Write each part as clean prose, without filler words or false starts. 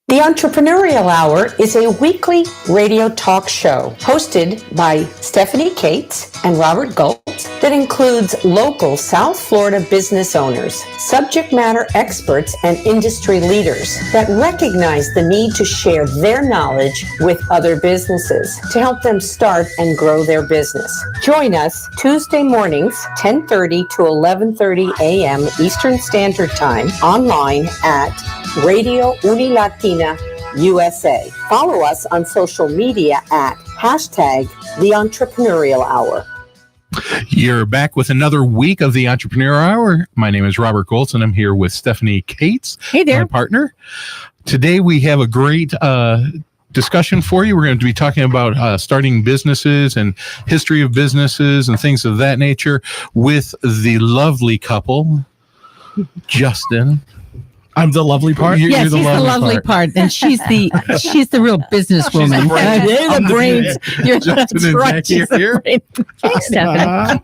The Entrepreneurial Hour is a weekly radio talk show hosted by Stephanie Cates and Robert Goltz that includes local South Florida business owners, subject matter experts, and industry leaders that recognize the need to share their knowledge with other businesses to help them start and grow their business. Join us Tuesday mornings, 10:30 to 11:30 a.m. Eastern Standard Time, online at Radio Unilatina USA. Follow us on social media at #The Entrepreneurial Hour. You're back with another week of the Entrepreneurial Hour. My name is Robert Goltz, and I'm here with Stephanie Cates, hey there, my partner. Today we have a great discussion for you. We're going to be talking about starting businesses and history of businesses and things of that nature with the lovely couple, Justin. I'm the lovely part. Yes, he's the lovely part, and she's the real businesswoman. You're the brains. That's right. She's the brains. Thanks, Stephanie.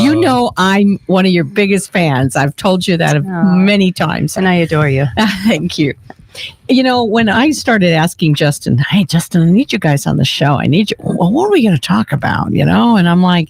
You know, I'm one of your biggest fans. I've told you that many times, and I adore you. Thank you. You know, when I started asking Justin, hey, Justin, I need you guys on the show. I need you. Well, what are we going to talk about? You know, and I'm like,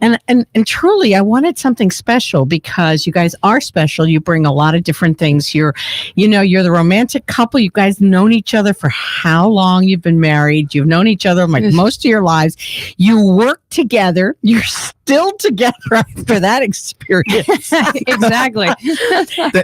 and truly, I wanted something special because you guys are special. You bring a lot of different things. You're the romantic couple. You guys known each other for how long? You've been married. You've known each other like most of your lives. You work together. You're still together after that experience. Exactly.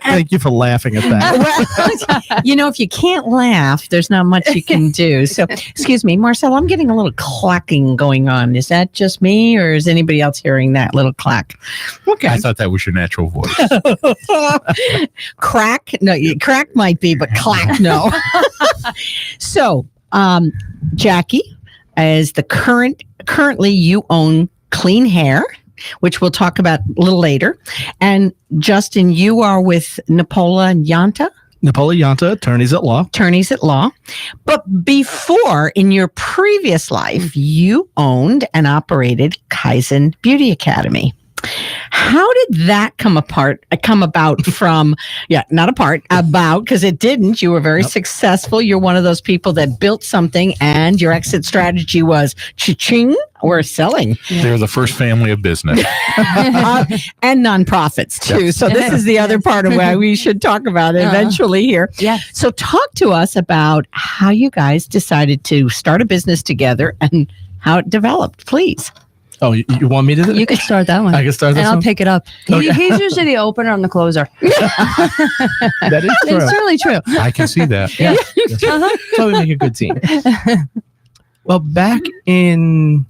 Thank you for laughing at that. Well, you know, if you can't laugh, there's not much you can do. So, excuse me, Marcel, I'm getting a little clacking going on. Is that just me, or is anybody else hearing that little clack? Okay. I thought that was your natural voice. Crack? No, crack might be, but clack, no. So, Jackie, as the currently you own Clean Hair, which we'll talk about a little later. And Justin, you are with Napola Yanta. Napola Yanta, attorneys at law. But before, in your previous life, you owned and operated Kaizen Beauty Academy. How did that come about from, because it didn't. You were very successful. You're one of those people that built something and your exit strategy was cha-ching, we're selling. They're the first family of business. And nonprofits too. So this is the other part of why we should talk about it eventually here. Yeah. So talk to us about how you guys decided to start a business together and how it developed, please. Oh, you want me to do it? You can start that one. I can start this and one? I'll pick it up. Okay. He's usually the opener and the closer. That is true. It's certainly true. I can see that. Yeah. So we make a good team. Well, back in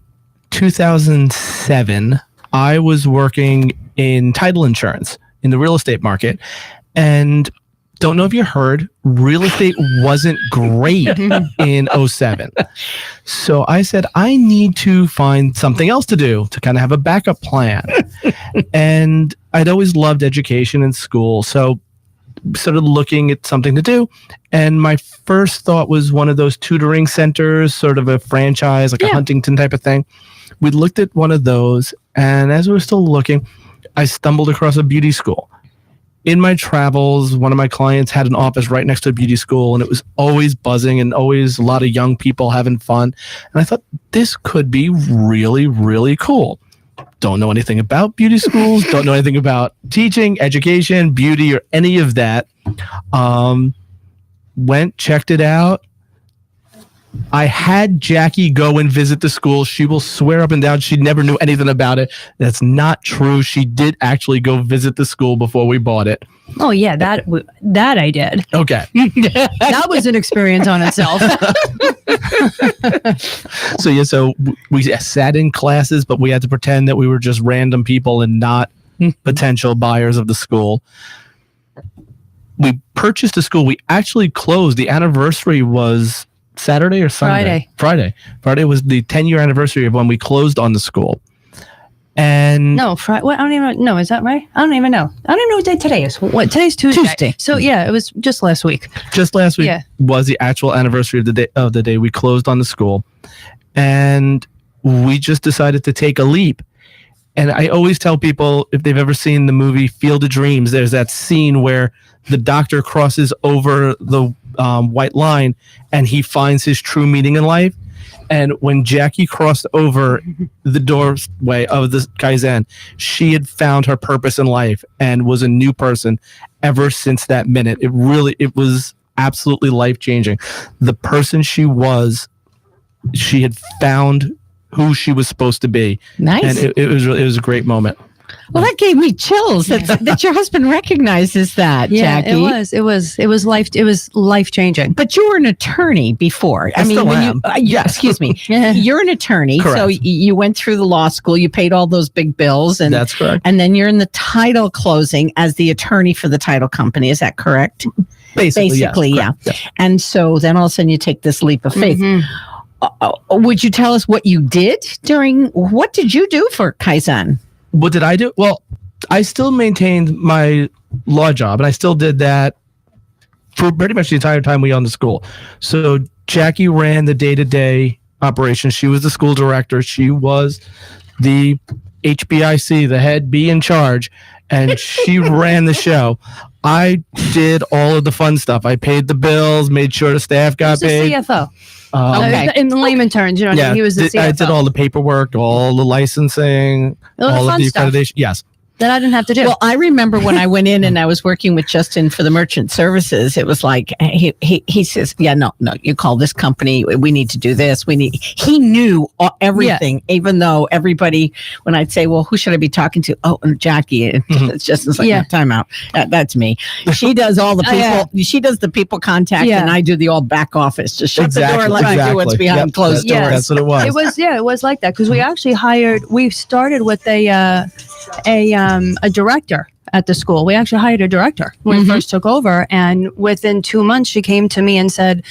2007, I was working in title insurance in the real estate market, and don't know if you heard, real estate wasn't great in 2007. So I said, I need to find something else to do to kind of have a backup plan. And I'd always loved education in school. So started looking at something to do. And my first thought was one of those tutoring centers, sort of a franchise, like a Huntington type of thing. We looked at one of those. And as we were still looking, I stumbled across a beauty school. In my travels, one of my clients had an office right next to a beauty school, and it was always buzzing and always a lot of young people having fun. And I thought, this could be really, really cool. Don't know anything about beauty schools, don't know anything about teaching, education, beauty, or any of that. Went, checked it out. I had Jackie go and visit the school. She will swear up and down she never knew anything about it. That's not true. She did actually go visit the school before we bought it. Oh, yeah, that I did. Okay. That was an experience on itself. So we sat in classes, but we had to pretend that we were just random people and not potential buyers of the school. We purchased a school. We actually closed. The anniversary was Saturday or Sunday? Friday was the 10-year anniversary of when we closed on the school. And no, Friday. What? I don't even know. Is that right? I don't even know. I don't even know what day today is. What? Today's Tuesday. So yeah, it was just last week. Just last week was the actual anniversary of the day we closed on the school, and we just decided to take a leap. And I always tell people, if they've ever seen the movie Field of Dreams, there's that scene where the doctor crosses over the white line, and he finds his true meaning in life. And when Jackie crossed over the doorway of the Kaizen, she had found her purpose in life and was a new person ever since that minute. It was absolutely life-changing. The person she was, she had found who she was supposed to be. Nice. And it was a great moment. Well, that gave me chills that your husband recognizes that, Yeah, Jackie. it was life changing. But you were an attorney before. I still am. Excuse me. You're an attorney. Correct. So you went through the law school, you paid all those big bills, and That's correct. And then you're in the title closing as the attorney for the title company. Is that correct? Basically, yeah. Yes. And so then all of a sudden you take this leap of faith. Would you tell us what you did what did you do for Kaizen? What did I do? Well, I still maintained my law job, and I still did that for pretty much the entire time we owned the school. So Jackie ran the day-to-day operations. She was the school director. She was the HBIC, the head B in charge, and she ran the show. I did all of the fun stuff. I paid the bills, made sure the staff got He was paid. the CFO. Okay. In layman terms, you know, what I mean? He was the CFO. I did all the paperwork, all the licensing, All the all of fun the stuff. accreditation. Yes. that I didn't have to do. Well, I remember when I went in and I was working with Justin for the merchant services, it was like, he says, yeah, no, you call this company. We need to do this. He knew everything, even though everybody, when I'd say, well, who should I be talking to? Oh, and Jackie. And Justin's like, no, time out. That's me. She does all the people. She does the people contact and I do the old back office. Just shut the door and let me do what's behind closed doors. That's what it was. It was like that because we started with a director at the school. We actually hired a director when we first took over, and within 2 months she came to me and said,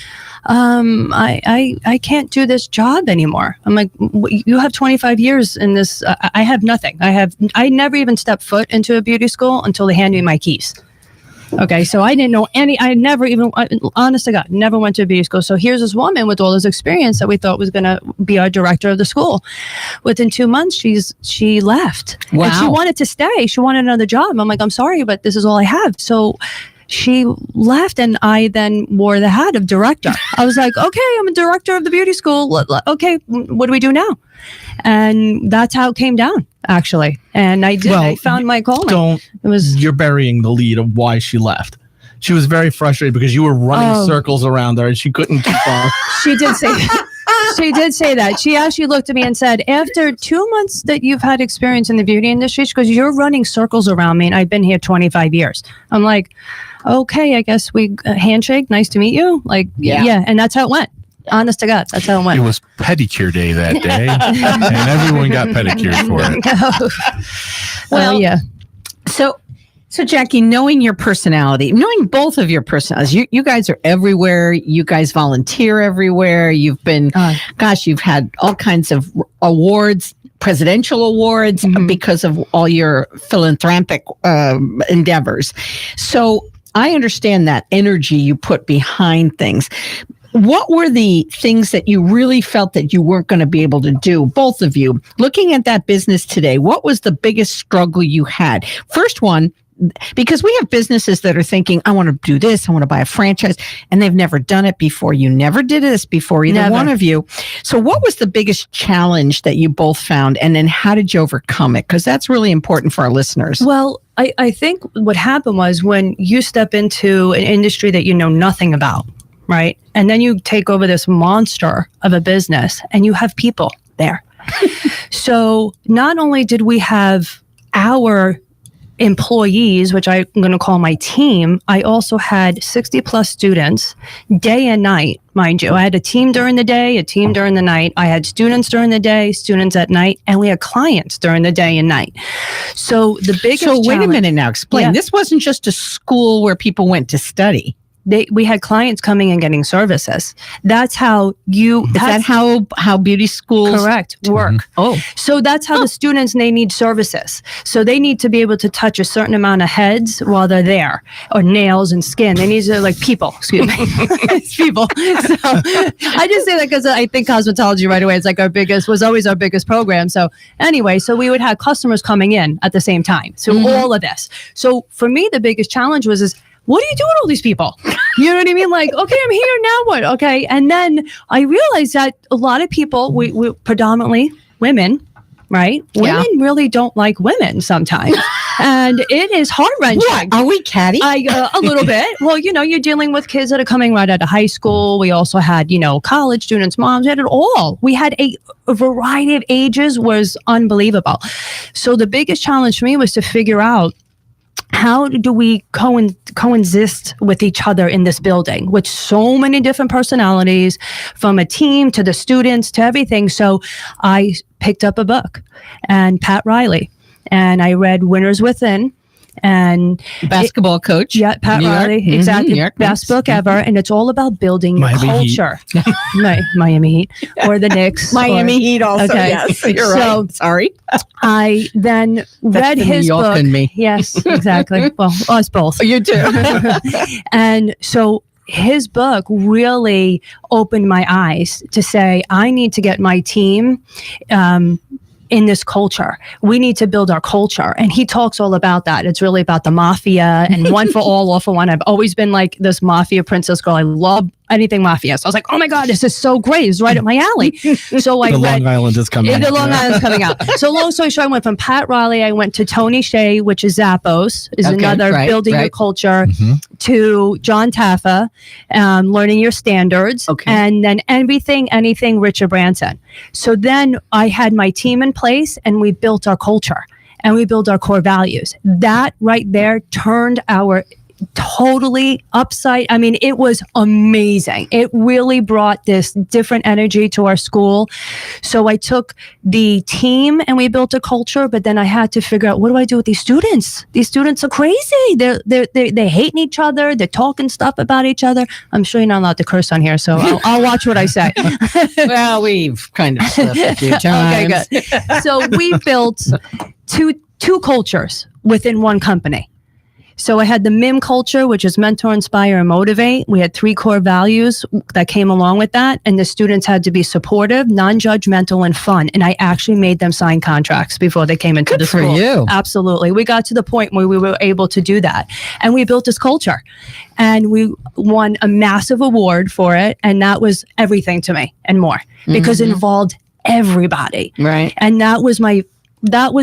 I can't do this job anymore. I'm like, you have 25 years in this. I have nothing. I never even stepped foot into a beauty school until they handed me my keys. Okay, so I didn't know I never even, honest to God, never went to a beauty school. So here's this woman with all this experience that we thought was going to be our director of the school. Within 2 months, she left. Wow. And she wanted to stay. She wanted another job. I'm like, I'm sorry, but this is all I have. So she left, and I then wore the hat of director. I was like, okay, I'm a director of the beauty school. Okay, what do we do now? And that's how it came down, actually. And I did. Well, I found my calling. You're burying the lead of why she left. She was very frustrated because you were running circles around her and she couldn't keep on. She did say that. She did say that. She actually looked at me and said, after 2 months that you've had experience in the beauty industry, she goes, you're running circles around me, and I've been here 25 years. I'm like, okay, I guess we handshake. Nice to meet you. Like, yeah. And that's how it went. Honest to God, that's how it went. It was pedicure day that day, and everyone got pedicured for it. Well, yeah. So Jackie, knowing your personality, knowing both of your personalities, you guys are everywhere. You guys volunteer everywhere. You've been, you've had all kinds of awards, presidential awards because of all your philanthropic endeavors. So I understand that energy you put behind things. What were the things that you really felt that you weren't going to be able to do, both of you? Looking at that business today, what was the biggest struggle you had? First one, because we have businesses that are thinking, I want to do this, I want to buy a franchise, and they've never done it before. You never did this before, either one of you. So what was the biggest challenge that you both found, and then how did you overcome it? Because that's really important for our listeners. Well, I think what happened was when you step into an industry that you know nothing about, right? And then you take over this monster of a business and you have people there. So not only did we have our employees, which I'm going to call my team, I also had 60 plus students day and night, mind you. I had a team during the day, a team during the night. I had students during the day, students at night, and we had clients during the day and night. So the biggest wait a minute now, explain. Yeah. This wasn't just a school where people went to study. We had clients coming and getting services. That's how how beauty schools work. Oh, so that's how the students, they need services. So they need to be able to touch a certain amount of heads while they're there, or nails and skin. They need to people. Excuse me, it's people. So I just say that because I think cosmetology right away was always our biggest program. So anyway, so we would have customers coming in at the same time. So all of this. So for me, the biggest challenge was what do you do with all these people? You know what I mean? Like, okay, I'm here, now what? Okay. And then I realized that a lot of people, we predominantly women, right? Yeah. Women really don't like women sometimes. And it is heart-wrenching. What? Are we catty? A little bit. Well, you're dealing with kids that are coming right out of high school. We also had, college students, moms, we had it all. We had a variety of ages, was unbelievable. So the biggest challenge for me was to figure out, how do we coexist with each other in this building with so many different personalities, from a team to the students to everything? So I picked up a book, and Pat Riley, and I read Winners Within. And Basketball coach. Yeah, Pat New York. Riley, Mhm, exactly. New York Best Knicks. book ever. And it's all about building Miami Heat. culture. Miami Heat or the Knicks. Miami Heat also. Okay. Yes, you're So- right. Sorry. I then read the New his York book. in me. Yes, exactly. Well, us both. You too. And so his book really opened my eyes to say, I need to get my team in this culture. We need to build our culture. And he talks all about that. It's really about the mafia and one for all, all for one. I've always been like this mafia princess girl. I love anything mafia. So I was like, oh my God, this is so great. It's right up my alley. So I The read, Long Island is coming. the Long Island's coming out. So long story short, I went from Pat Riley, I went to Tony Shea, which is Zappos, is Okay, another right, building your right. culture, Mhm. to John Taffa, learning your standards, Okay. and then anything Richard Branson. So then I had my team in place, and we built our culture, and we built our core values. That right there turned our totally upside. I mean, it was amazing. It really brought this different energy to our school. So I took the team and we built a culture, but then I had to figure out, what do I do with these students? These students are crazy. They're hating each other. They're talking stuff about each other. I'm sure you're not allowed to curse on here, so I'll watch what I say. Well, we've kind of slipped a few times. Okay, good. So we built two cultures within one company. So I had the MIM culture, which is mentor, inspire, and motivate. We had 3 core values that came along with that. And the students had to be supportive, non-judgmental, and fun. And I actually made them sign contracts before they came into the for school. you. Absolutely. We got to the point where we were able to do that. And we built this culture. And we won a massive award for it. And that was everything to me and more, because it involved everybody. Right. And that was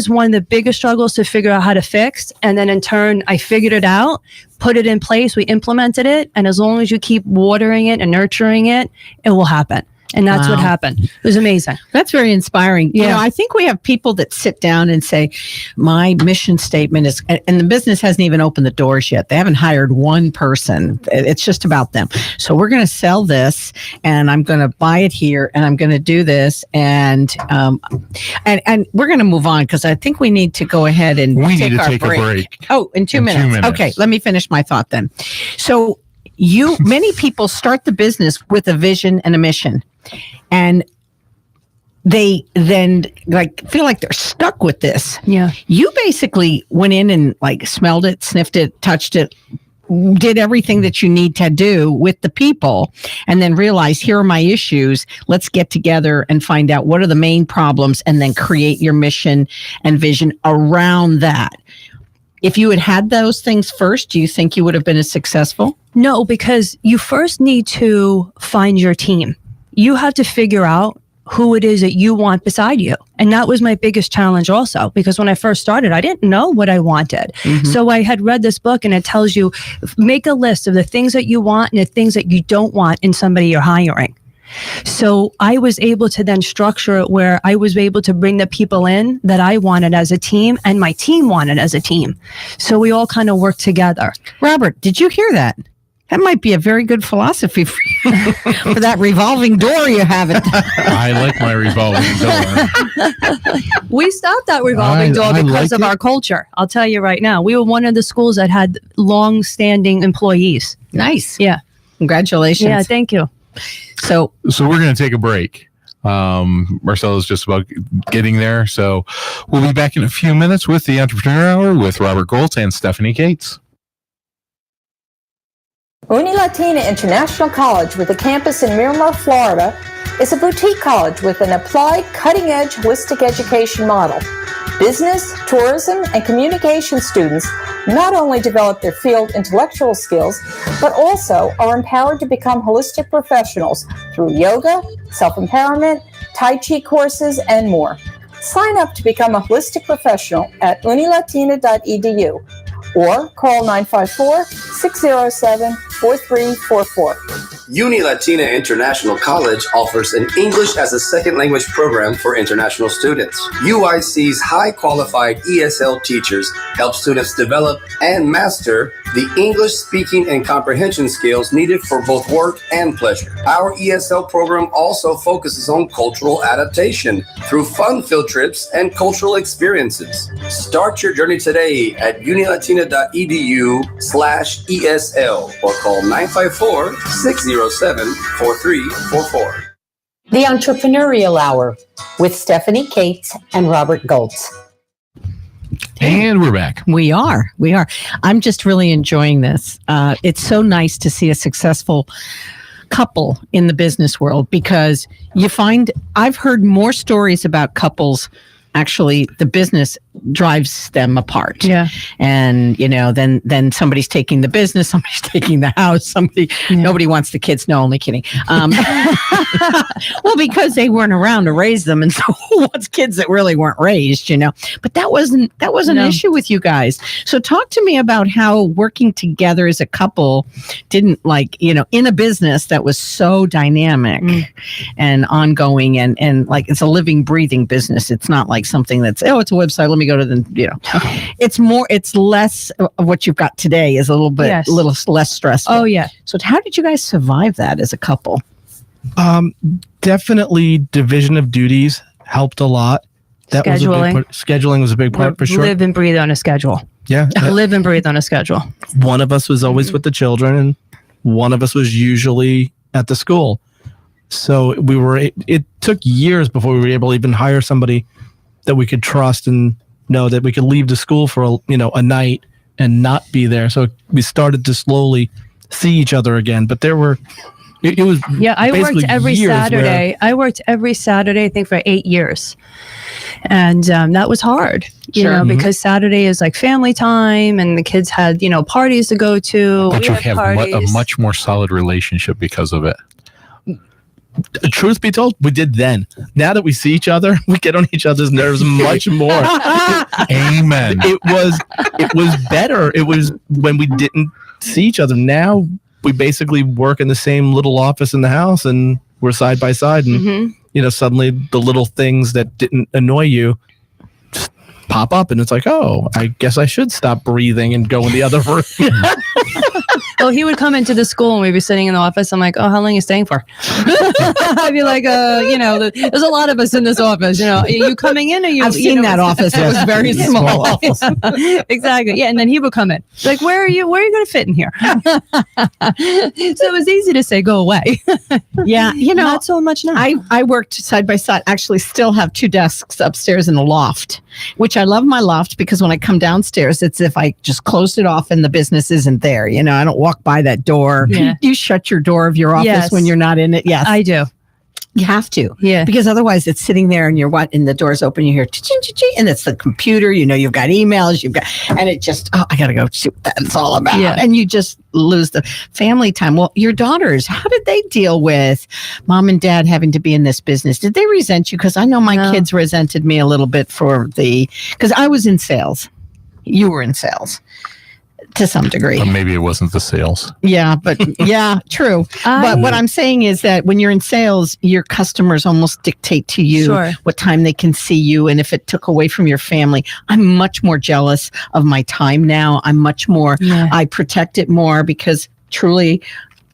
one of the biggest struggles to figure out how to fix. And then in turn, I figured it out, put it in place, we implemented it. And as long as you keep watering it and nurturing it, it will happen. And that's what Wow. happened. It was amazing. That's very inspiring. You Yeah. know, I think we have people that sit down and say, my mission statement is, and the business hasn't even opened the doors yet. They haven't hired one person. It's just about them. So we're going to sell this, and I'm going to buy it here, and I'm going to do this. And we're going to move on, because I think we need to go ahead and We need to our take a break. Oh, in 2 In 2 minutes. minutes. Okay, let me finish my thought then. So many people start the business with a vision and a mission, and they then feel like they're stuck with this. Yeah. You basically went in and smelled it, sniffed it, touched it, did everything that you need to do with the people, and then realized, here are my issues. Let's get together and find out what are the main problems, and then create your mission and vision around that. If you had those things first, do you think you would have been as successful? No, because you first need to find your team. You have to figure out who it is that you want beside you. And that was my biggest challenge also, because when I first started, I didn't know what I wanted. So I had read this book, and it tells you, make a list of the things that you want and the things that you don't want in somebody you're hiring. So I was able to then structure it where I was able to bring the people in that I wanted as a team, and my team wanted as a team. So we all kind of worked together. Robert, did you hear that? That might be a very good philosophy for, for that revolving door you have. I like my revolving door. We stopped that revolving door I because like of it. our culture. I'll tell you right now. We were one of the schools that had long-standing employees. Nice. Yeah. Congratulations. Yeah, thank you. So So we're going to take a break. Marcella's just about getting there. So we'll be back in a few minutes with the Entrepreneur Hour with Robert Goltz and Stephanie Cates. Uni Latina International College, with a campus in Miramar, Florida, is a boutique college with an applied, cutting-edge, holistic education model. Business, tourism, and communication students not only develop their field intellectual skills, but also are empowered to become holistic professionals through yoga, self-empowerment, Tai Chi courses, and more. Sign up to become a holistic professional at unilatina.edu or call 954-607-4344. UniLatina International College offers an English as a second language program for international students. UIC's high qualified ESL teachers help students develop and master the English speaking and comprehension skills needed for both work and pleasure. Our ESL program also focuses on cultural adaptation through fun field trips and cultural experiences. Start your journey today at unilatina.edu/ESL or call 954-607-4344. The Entrepreneurial Hour with Stephanie Cates and Robert Goltz. And we're back. We are. I'm just really enjoying this. It's so nice to see a successful couple in the business world, because you find I've heard more stories about couples. Actually, the business drives them apart. Yeah. And, then somebody's taking the business, somebody's taking the house, nobody wants the kids. No, only kidding. Well, because they weren't around to raise them. And so who wants kids that really weren't raised, But that wasn't an issue with you guys. So talk to me about how working together as a couple didn't in a business that was so dynamic and ongoing and it's a living, breathing business. It's not like something that's, it's a website, let me go to it's less of what you've got today is a little bit little less stressful. Oh yeah. So how did you guys survive that as a couple? Definitely division of duties helped a lot. Scheduling was a big part for sure. Live and breathe on a schedule. Yeah. Live and breathe on a schedule. One of us was always with the children and one of us was usually at the school. So it took years before we were able to even hire somebody that we could trust and know that we could leave the school for a night and not be there. So we started to slowly see each other again. But it was I worked every Saturday. I think for 8 years, and that was hard. Because Saturday is like family time, and the kids had parties to go to. But you have a much more solid relationship because of it. Truth be told, we did then. Now that we see each other, we get on each other's nerves much more. Amen. It was better. It was when we didn't see each other. Now we basically work in the same little office in the house and we're side by side. And, suddenly the little things that didn't annoy you just pop up and it's like, oh, I guess I should stop breathing and go in the other room. Well, he would come into the school and we'd be sitting in the office. I'm like, oh, how long are you staying for? I'd be like, there's a lot of us in this office. Are you coming in? Or you? I've seen that office. It was very small. Exactly. Yeah. And then he would come in. Like, where are you going to fit in here? So it was easy to say, go away. Yeah. Not so much now. I worked side by side, actually still have 2 desks upstairs in a loft, which I love my loft because when I come downstairs, it's if I just closed it off and the business isn't there. I don't walk by that door. Yeah. You shut your door of your office when you're not in it. Yes, I do. You have to. Yeah. Because otherwise it's sitting there and and the door's open, you hear cha-ching, and it's the computer, you've got emails, and it just, I got to go see what that's all about. Yeah. And you just lose the family time. Well, your daughters, how did they deal with mom and dad having to be in this business? Did they resent you? Because I know my kids resented me a little bit because I was in sales. You were in sales. To some degree. Or maybe it wasn't the sales. Yeah, but true. But what I'm saying is that when you're in sales, your customers almost dictate to you what time they can see you. And if it took away from your family, I'm much more jealous of my time now. I'm much more, I protect it more because truly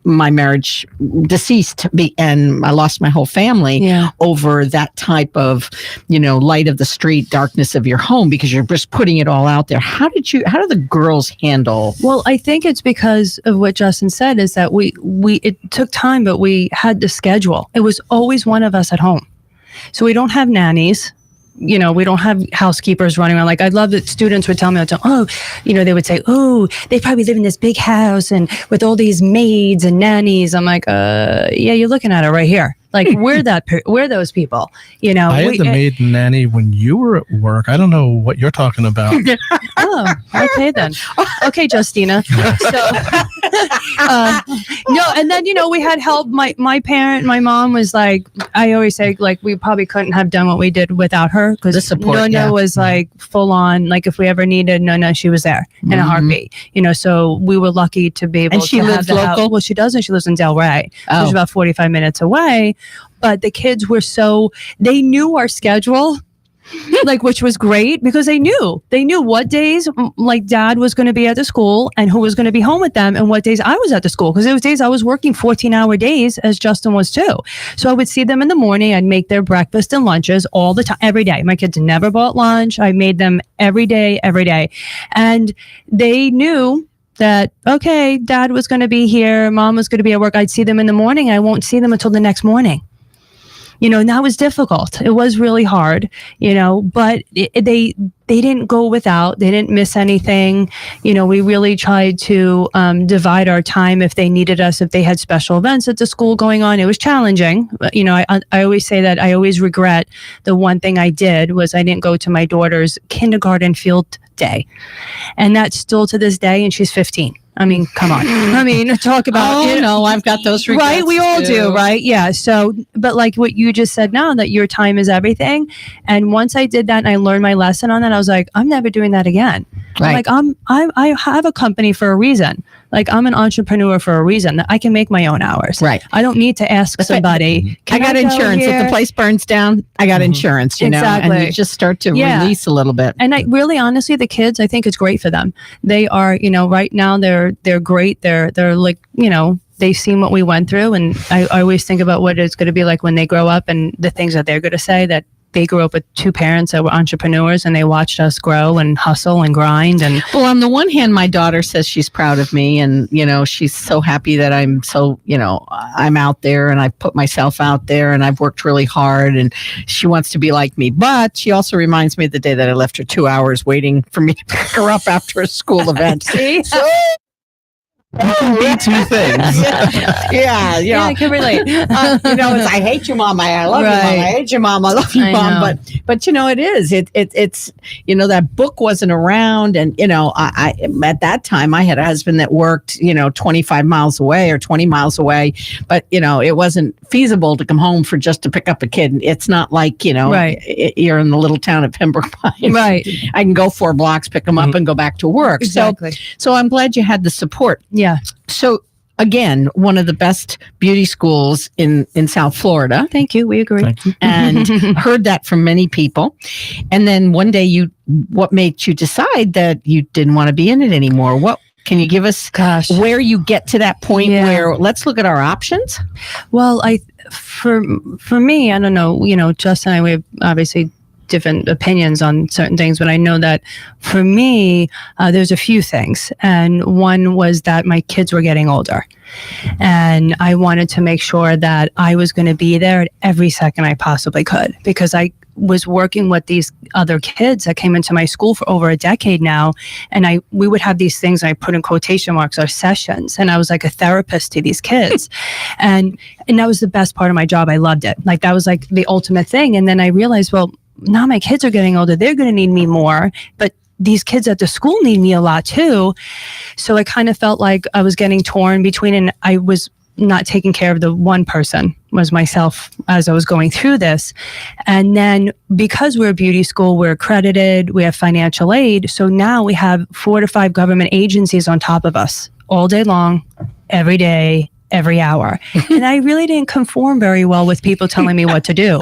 my marriage deceased and I lost my whole family over that type of, light of the street, darkness of your home, because you're just putting it all out there. How did the girls handle? Well, I think it's because of what Justin said is that it took time, but we had to schedule. It was always one of us at home. So we don't have nannies. we don't have housekeepers running around. Like, I love that students would tell me, they would say, oh, they probably live in this big house and with all these maids and nannies. I'm like, yeah, you're looking at it right here. Like, we're those people, I had the maid and nanny when you were at work. I don't know what you're talking about. Oh, okay then. Okay, Justina. So, no, and then, we had help. My mom was like, I always say, like, we probably couldn't have done what we did without her, because The support, Nona was like full on, like, if we ever needed Nona, she was there in a heartbeat, so we were lucky to be able And she to lives have the help. local? Well, she doesn't. She lives in Delray. Oh. She's about 45 minutes away. But the kids were they knew our schedule, like, which was great, because they knew what days, like, Dad was going to be at the school and who was going to be home with them, and what days I was at the school, because there was days I was working 14-hour days, as Justin was too. So I would see them in the morning. I'd make their breakfast and lunches all the time, every day. My kids never bought lunch. I made them every day. And they knew that, okay, Dad was going to be here, Mom was going to be at work. I'd see them in the morning. I won't see them until the next morning. And that was difficult. It was really hard, but they didn't go without. They didn't miss anything. We really tried to divide our time if they needed us, if they had special events at the school going on. It was challenging. But, I always say that I always regret the one thing I did was I didn't go to my daughter's kindergarten field day. And that's still to this day, and she's 15. I mean, come on. Talk about, I've got those regrets. Right, we all do, right? Yeah. So, but like what you just said now, that your time is everything. And once I did that and I learned my lesson on that, I was like, I'm never doing that again. Right. I have a company for a reason. Like, I'm an entrepreneur for a reason. I can make my own hours. Right. I don't need to ask somebody. I got insurance. If the place burns down, I got insurance, Exactly. and you just start to release a little bit. And I really, honestly, the kids, I think it's great for them. They are, right now they're great. They're like, they've seen what we went through. And I always think about what it's going to be like when they grow up, and the things that they're going to say, that they grew up with two parents that were entrepreneurs, and they watched us grow and hustle and grind. And well, on the one hand, my daughter says she's proud of me, and she's so happy that I'm so I'm out there, and I put myself out there, and I've worked really hard, and she wants to be like me. But she also reminds me of the day that I left her 2 hours waiting for me to pick her up after a school event. see, Be two things. yeah, I can relate. It's, I hate you, Mom. I love you, Mom. I hate you, Mom. I love you, Mom. But it is. It's that book wasn't around, and I at that time I had a husband that worked 25 miles away or 20 miles away, but it wasn't feasible to come home for just to pick up a kid. It's not like Right. You're in the little town of Pembroke Pines. Right. I can go 4 blocks, pick them up, and go back to work. Exactly. So I'm glad you had the support. Yeah. So again, one of the best beauty schools in South Florida. Thank you. We agree. Thank you. And heard that from many people. And then one day what made you decide that you didn't want to be in it anymore? What can you give us where you get to that point where let's look at our options? Well, for me, I don't know, Justin and I, we have obviously different opinions on certain things, but I know that for me, there's a few things. And one was that my kids were getting older, and I wanted to make sure that I was going to be there at every second I possibly could, because I was working with these other kids that came into my school for over a decade now. And we would have these things, I put in quotation marks, our sessions. And I was like a therapist to these kids. and that was the best part of my job. I loved it. Like, that was like the ultimate thing. And then I realized, well, now my kids are getting older. They're going to need me more, but these kids at the school need me a lot too. So I kind of felt like I was getting torn between, and I was not taking care of the one person, was myself, as I was going through this. And then because we're a beauty school, we're accredited, we have financial aid. So now we have 4 to 5 government agencies on top of us all day long, every day, every hour. And I really didn't conform very well with people telling me what to do.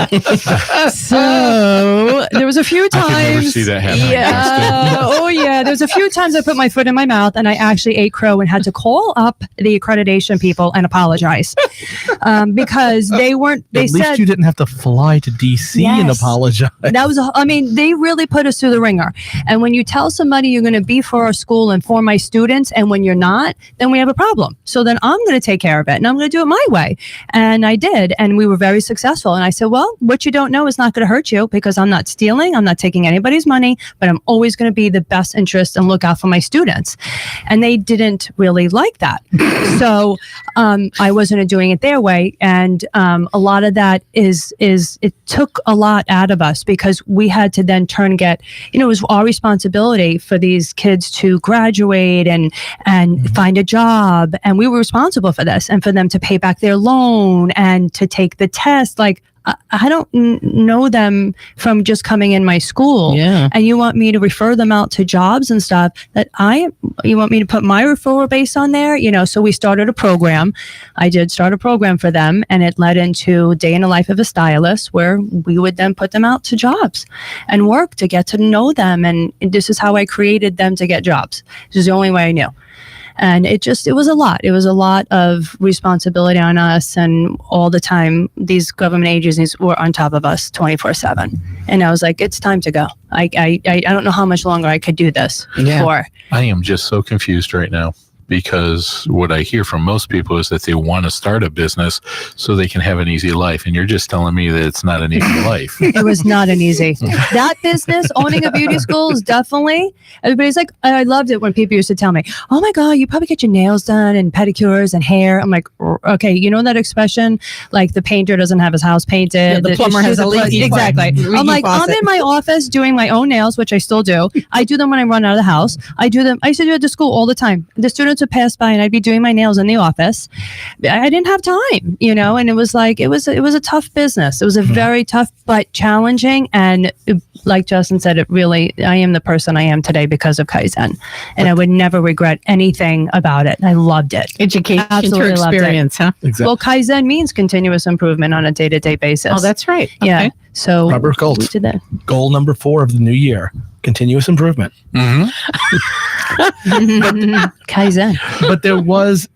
So there was a few times. I can never see that happen. Yeah. Oh yeah. was a few times I put my foot in my mouth and I actually ate crow and had to call up the accreditation people and apologize because they weren't. They At said least you didn't have to fly to DC and Yes. apologize. that was. I mean, they really put us through the ringer. And when you tell somebody you're going to be for our school and for my students, and when you're not, then we have a problem. So then I'm going to take care of it and I'm going to do it my way. And I did, and we were very successful. And I said, well, what you don't know is not going to hurt you because I'm not stealing, I'm not taking anybody's money, but I'm always going to be the best interest and look out for my students. And they didn't really like that. So I wasn't doing it their way. And a lot of that is it took a lot out of us because we had to then it was our responsibility for these kids to graduate and find a job. And we were responsible for this and for them to pay back their loan and to take the test. Like, I don't know them from just coming in my school. Yeah. And you want me to refer them out to jobs and stuff you want me to put my referral base on there? So we started a program. I did start a program for them, and it led into Day in the Life of a Stylist, where we would then put them out to jobs and work to get to know them. And this is how I created them to get jobs. This is the only way I knew. And it was a lot. It was a lot of responsibility on us. And all the time, these government agencies were on top of us 24/7. And I was like, it's time to go. I don't know how much longer I could do this for. I am just so confused right now because what I hear from most people is that they want to start a business so they can have an easy life. And you're just telling me that it's not an easy life. It was not an easy. That business, owning a beauty school, is definitely, everybody's like, I loved it when people used to tell me, oh my God, you probably get your nails done and pedicures and hair. I'm like, okay, you know that expression? Like the painter doesn't have his house painted. Yeah, the plumber has a leaky Exactly. leaky I'm like, faucet. I'm in my office doing my own nails, which I still do. I do them when I run out of the house. I used to do it at the school all the time. The students would pass by and I'd be doing my nails in the office. I didn't have time, and it was like, it was a tough business. It was a very tough, but challenging. And like Justin said, I am the person I am today because of Kaizen. And I would never regret anything about it. I loved it. Education Absolutely through loved it. experience, huh? Exactly. Well, Kaizen means continuous improvement on a day-to-day basis. Oh, that's right. Yeah. Okay. So Robert Gold. we did that. Goal number 4 of the new year: continuous improvement. Kaizen. But there was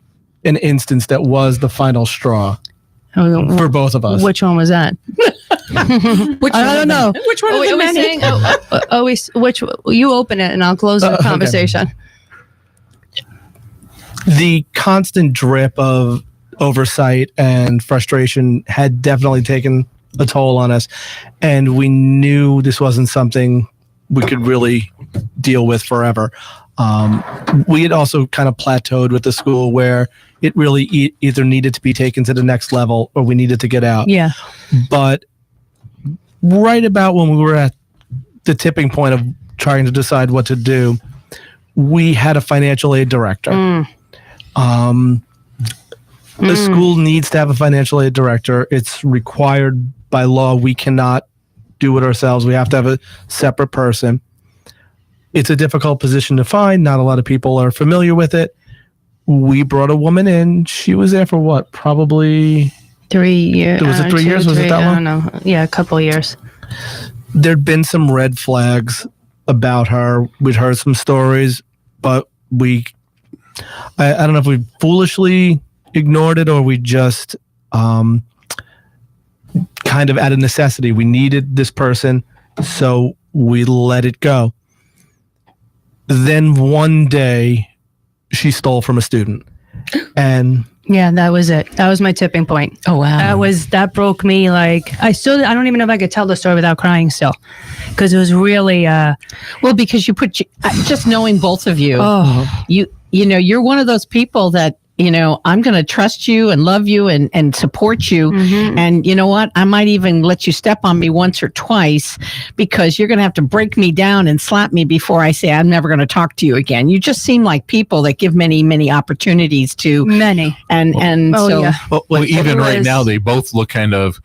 an instance that was the final straw for both of us. Which one was that? Which I don't know. Which one Are we saying? Which you open it and I'll close the Okay. conversation. The constant drip of oversight and frustration had definitely taken a toll on us, and we knew this wasn't something we could really deal with forever. We had also kind of plateaued with the school where it really either needed to be taken to the next level or we needed to get out. Yeah. But right about when we were at the tipping point of trying to decide what to do, we had a financial aid director. The school needs to have a financial aid director. It's required by law. We cannot do it ourselves. We have to have a separate person. It's a difficult position to find. Not a lot of people are familiar with it. We brought a woman in. She was there for what? Probably 3 years. Was it 3 years? Was it that long? I don't know. Yeah, a couple of years. There'd been some red flags about her. We'd heard some stories, but I don't know if we foolishly ignored it or we just kind of out of necessity. We needed this person, so we let it go. Then one day, she stole from a student, and Yeah, that was it. That was my tipping point. Oh, wow. That broke me. Like I don't even know if I could tell the story without crying still, because it was really. Well, because you put just knowing both of you, Oh. you're one of those people that, I'm going to trust you and love you and support you. And you know what? I might even let you step on me once or twice because you're going to have to break me down and slap me before I say I'm never going to talk to you again. You just seem like people that give many, many opportunities to Many. And Oh, so yeah. Well, even right was- now, they both look kind of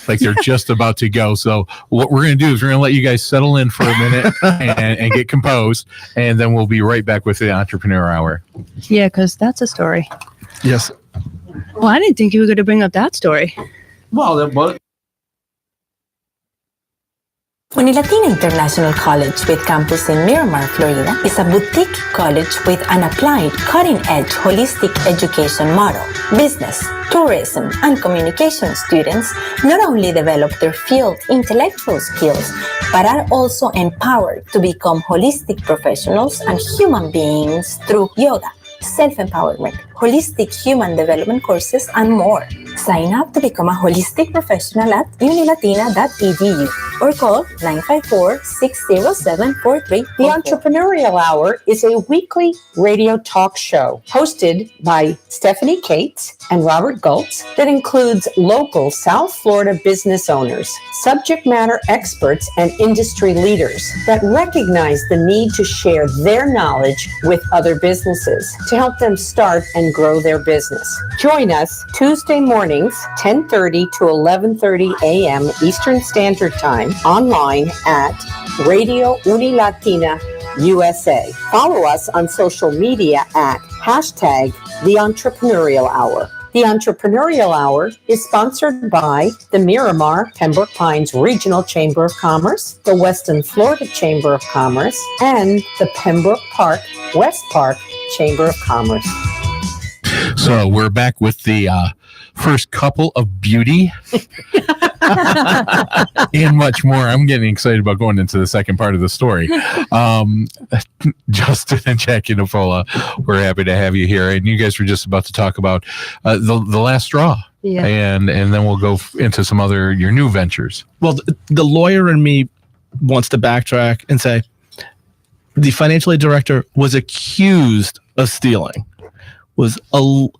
like they're just about to go. So what we're going to do is we're going to let you guys settle in for a minute and get composed, and then we'll be right back with the Entrepreneur Hour. Yeah, because that's a story. yes, Well, I didn't think you were going to bring up that story. well, that was. Unilatina International College with campus in Miramar, Florida is a boutique college with an applied, cutting-edge holistic education model. Business, tourism, and communication students not only develop their field intellectual skills, but are also empowered to become holistic professionals and human beings through yoga, self-empowerment, holistic human development courses, and more. Sign up to become a holistic professional at unilatina.edu or call 954-607-4344. The Entrepreneurial Hour is a weekly radio talk show hosted by Stephanie Cates and Robert Gultz that includes local South Florida business owners, subject matter experts, and industry leaders that recognize the need to share their knowledge with other businesses to help them start and grow their business. Join us Tuesday mornings, 10:30 to 11:30 a.m. Eastern Standard Time, online at Radio Unilatina USA. Follow us on social media at #The Entrepreneurial Hour. The Entrepreneurial Hour is sponsored by the Miramar Pembroke Pines Regional Chamber of Commerce, the Weston Florida Chamber of Commerce, and the Pembroke Park West Park Chamber of Commerce. So we're back with the first couple of beauty and much more. I'm getting excited about going into the second part of the story. Justin and Jackie Nifola, we're happy to have you here. And you guys were just about to talk about the last straw. Yeah. And then we'll go into some other, your new ventures. Well, the lawyer in me wants to backtrack and say the financial aid director was accused of stealing, was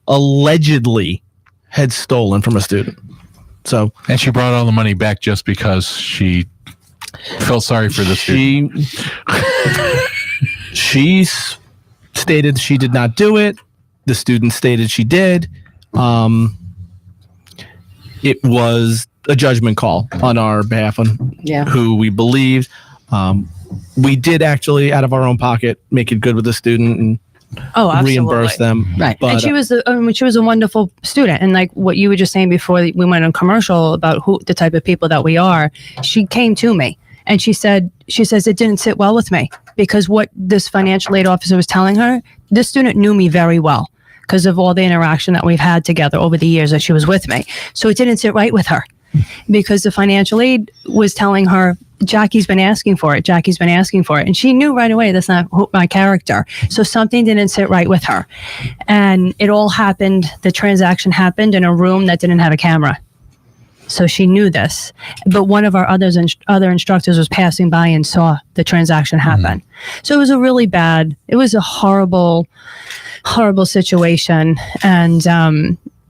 allegedly had stolen from a student. So, and she brought all the money back just because she felt sorry for the student. She stated she did not do it. The student stated she did. It was a judgment call on our behalf on who we believed. We did actually, out of our own pocket, make it good with the student and reimburse them. Right. But, And she was a wonderful student. And like what you were just saying before we went on commercial about the type of people that we are, she came to me and she says it didn't sit well with me because what this financial aid officer was telling her, this student knew me very well because of all the interaction that we've had together over the years that she was with me. So it didn't sit right with her because the financial aid was telling her, Jackie's been asking for it. Jackie's been asking for it. And she knew right away, that's not my character. So something didn't sit right with her. And it all happened, the transaction happened in a room that didn't have a camera. So she knew this. But one of our other instructors was passing by and saw the transaction happen. So it was a really bad, it was a horrible, horrible situation. And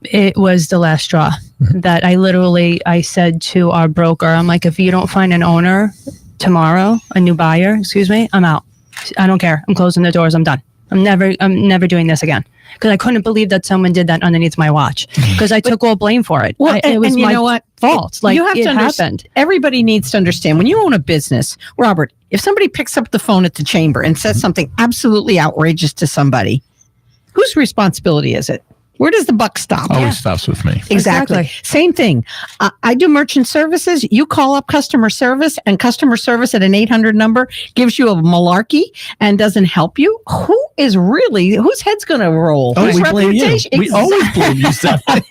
it was the last straw that I said to our broker, I'm like, if you don't find an owner tomorrow, a new buyer, I'm out. I don't care. I'm closing the doors. I'm done. I'm never doing this again. Because I couldn't believe that someone did that underneath my watch. Because I took all blame for it. Well, It was and you my know what? fault. Like you have it to happened. Everybody needs to understand when you own a business, Robert, if somebody picks up the phone at the chamber and says something absolutely outrageous to somebody, whose responsibility is it? Where does the buck stop? Always stops with me. Exactly. Same thing. I do merchant services. You call up customer service and customer service at an 800 number gives you a malarkey and doesn't help you. Whose head's going to roll? Oh, Whose we blame you. reputation? We always blame you, Stephanie.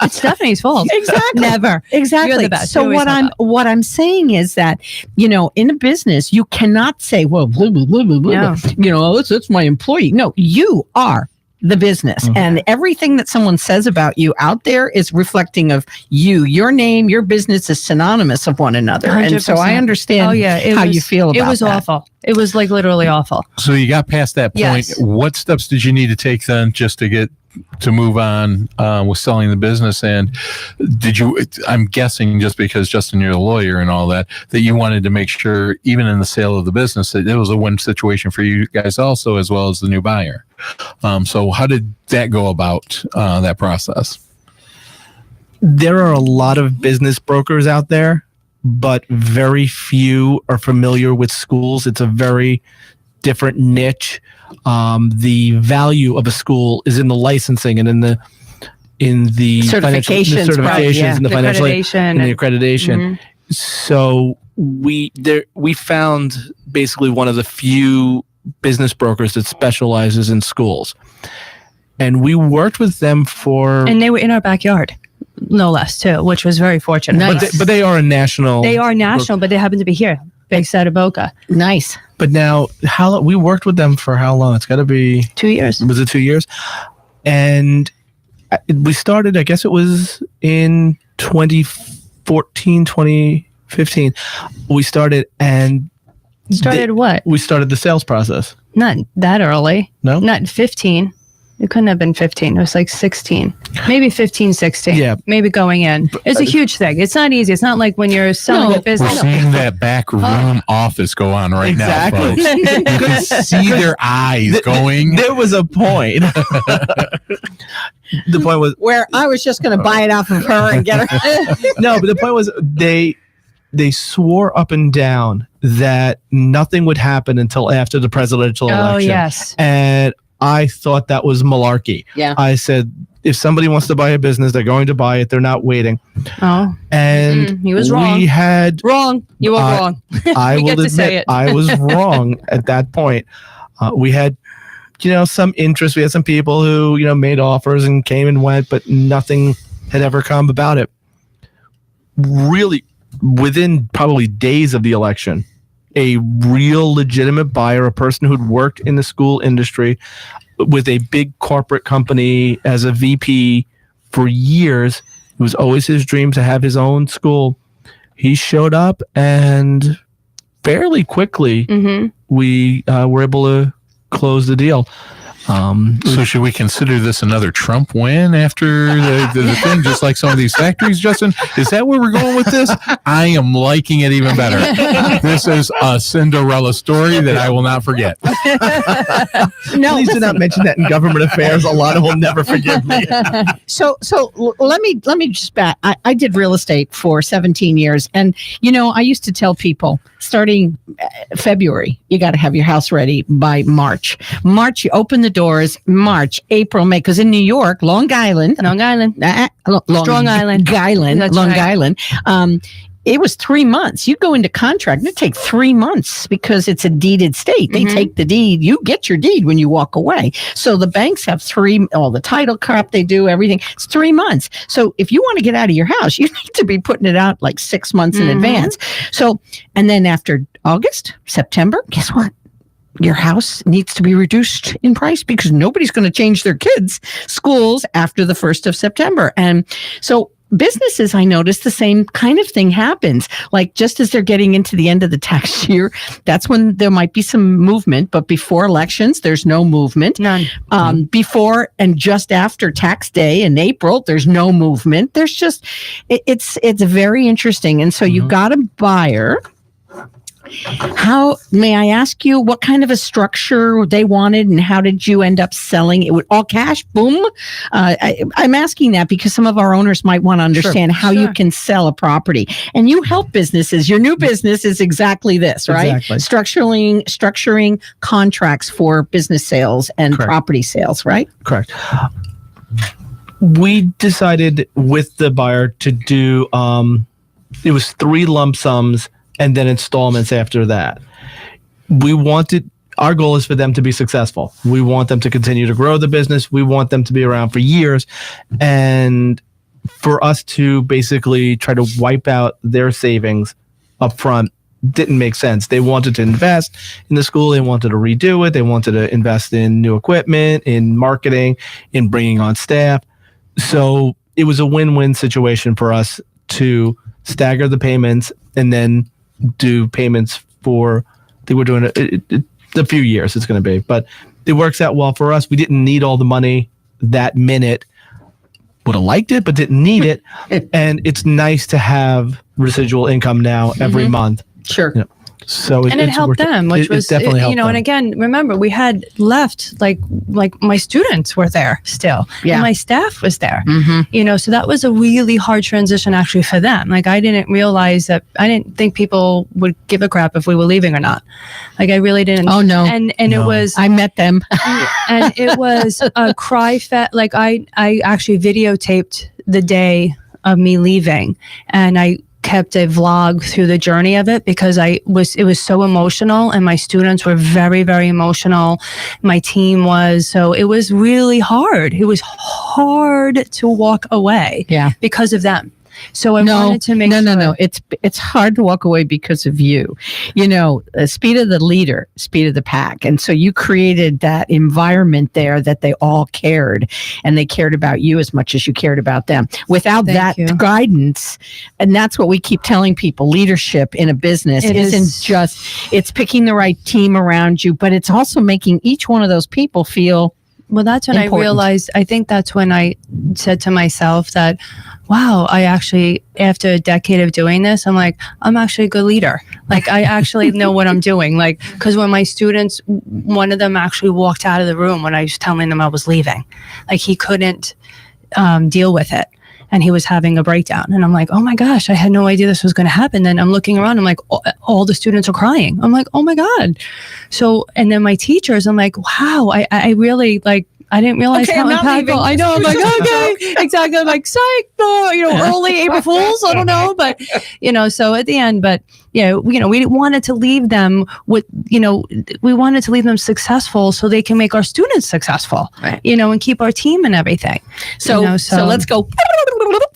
It's Stephanie's fault. Exactly. Never. Exactly. You're the best. So You always have what I'm saying is that, in a business, you cannot say, well, blah, blah, blah, blah, blah. No. It's my employee. No, you are the business, and everything that someone says about you out there is reflecting of you. Your name, your business is synonymous of one another. 100%. And so I understand how you feel about it. It was that. awful. It was like literally awful. So you got past that point. Yes. What steps did you need to take then just to move on with selling the business? And I'm guessing just because Justin, you're a lawyer and all that you wanted to make sure even in the sale of the business that it was a win situation for you guys also, as well as the new buyer. So how did that go about that process? There are a lot of business brokers out there, but very few are familiar with schools. It's a very different niche. The value of a school is in the licensing and in the certifications, and the financial aid, and the accreditation. So we found basically one of the few business brokers that specializes in schools, and we worked with them and they were in our backyard, no less, too, which was very fortunate. Nice. But they are a national. They are national, but they happen to be here, based out of Boca. Nice. But now, we worked with them for how long? It's got to be 2 years. Was it 2 years? And we started, I guess it was in 2014, 2015. We started and What? we started the sales process. Not that early. No? Not 15. It couldn't have been 15. It was like 16. Maybe 15, 16. Yeah. Maybe going in. It's a huge thing. It's not easy. It's not like when you're selling a We're business. seeing that back room office go on right Exactly. now, folks. You can see their eyes going. There was a point. The point was Where I was just going to buy it off of her and get her. no, but the point was they swore up and down that nothing would happen until after the presidential election. Oh, yes. And I thought that was malarkey. Yeah. I said, if somebody wants to buy a business, they're going to buy it. They're not waiting. Oh. And He was wrong. we had, Wrong. You were wrong. I We will get to say admit, it. I was wrong at that point. We had, some interest. We had some people who, made offers and came and went, but nothing had ever come about it. Really, within probably days of the election, a real legitimate buyer, a person who'd worked in the school industry with a big corporate company as a VP for years. It was always his dream to have his own school. He showed up, and fairly quickly we were able to close the deal. So should we consider this another Trump win after the thing, just like some of these factories, Justin? Is that where we're going with this? I am liking it even better. This is a Cinderella story that I will not forget. No, Please do not mention that in government affairs. A lot of will never forgive me. So let me just back. I did real estate for 17 years, and I used to tell people starting February, you got to have your house ready by March. March, you open the doors. March, April, May, because in New York, Long Island, Strong Island. Island, That's Long right. Island. It was 3 months. You go into contract, it'd take 3 months because it's a deeded state. They take the deed. You get your deed when you walk away. So the banks have all the title crap they do, everything. It's 3 months. So if you want to get out of your house, you need to be putting it out like 6 months in advance. So, and then after August, September, guess what? Your house needs to be reduced in price because nobody's going to change their kids' schools after the 1st of September. And so businesses, I noticed the same kind of thing happens. Like just as they're getting into the end of the tax year, that's when there might be some movement. But before elections, there's no movement. None. Before and just after tax day in April, there's no movement. There's just, it's very interesting. And so you got a buyer. How, may I ask you, what kind of a structure they wanted and how did you end up selling it? All cash, boom? I'm asking that because some of our owners might want to understand how you can sell a property. And you help businesses. Your new business is exactly this, right? Exactly. Structuring contracts for business sales and property sales, right? Correct. We decided with the buyer to do, it was 3 lump sums and then installments after that. Our goal is for them to be successful. We want them to continue to grow the business. We want them to be around for years. And for us to basically try to wipe out their savings up front didn't make sense. They wanted to invest in the school. They wanted to redo it. They wanted to invest in new equipment, in marketing, in bringing on staff. So it was a win-win situation for us to stagger the payments and then do payments for, they were doing a few years it's going to be, but it works out well for us. We didn't need all the money that minute. Would have liked it, but didn't need it. And it's nice to have residual income now every month. Sure. So And it helped them, which was, definitely helped them. and again, remember, we had left, like my students were there still. Yeah. And my staff was there, so that was a really hard transition actually for them. Like I didn't think people would give a crap if we were leaving or not. Like I really didn't. Oh, no. And it was, I met them. and it was a cry fest. Like I actually videotaped the day of me leaving and I kept a vlog through the journey of it because it was so emotional, and my students were very, very emotional. My team was, so it was really hard. It was hard to walk away because of them. So I wanted to make No. It's hard to walk away because of you. Speed of the leader, speed of the pack. And so you created that environment there that they all cared, and they cared about you as much as you cared about them. Without that guidance, and that's what we keep telling people, leadership in a business isn't just, it's picking the right team around you, but it's also making each one of those people feel well, that's when important. I realized, I think that's when I said to myself that, wow, I actually, after a decade of doing this, I'm like, I'm actually a good leader. Like, I actually know what I'm doing. Like, because when my students, one of them actually walked out of the room when I was telling them I was leaving. Like, he couldn't deal with it. And he was having a breakdown. And I'm like, oh my gosh, I had no idea this was going to happen. Then I'm looking around, I'm like, all the students are crying. I'm like, oh my God. So, and then my teachers, I'm like, wow, I really like, I didn't realize how impactful. I know. I'm like, okay, exactly. I'm like, psych, early April Fools. I don't know, but so at the end, but we wanted to leave them with, we wanted to leave them successful so they can make our students successful, right. And keep our team and everything. So let's go.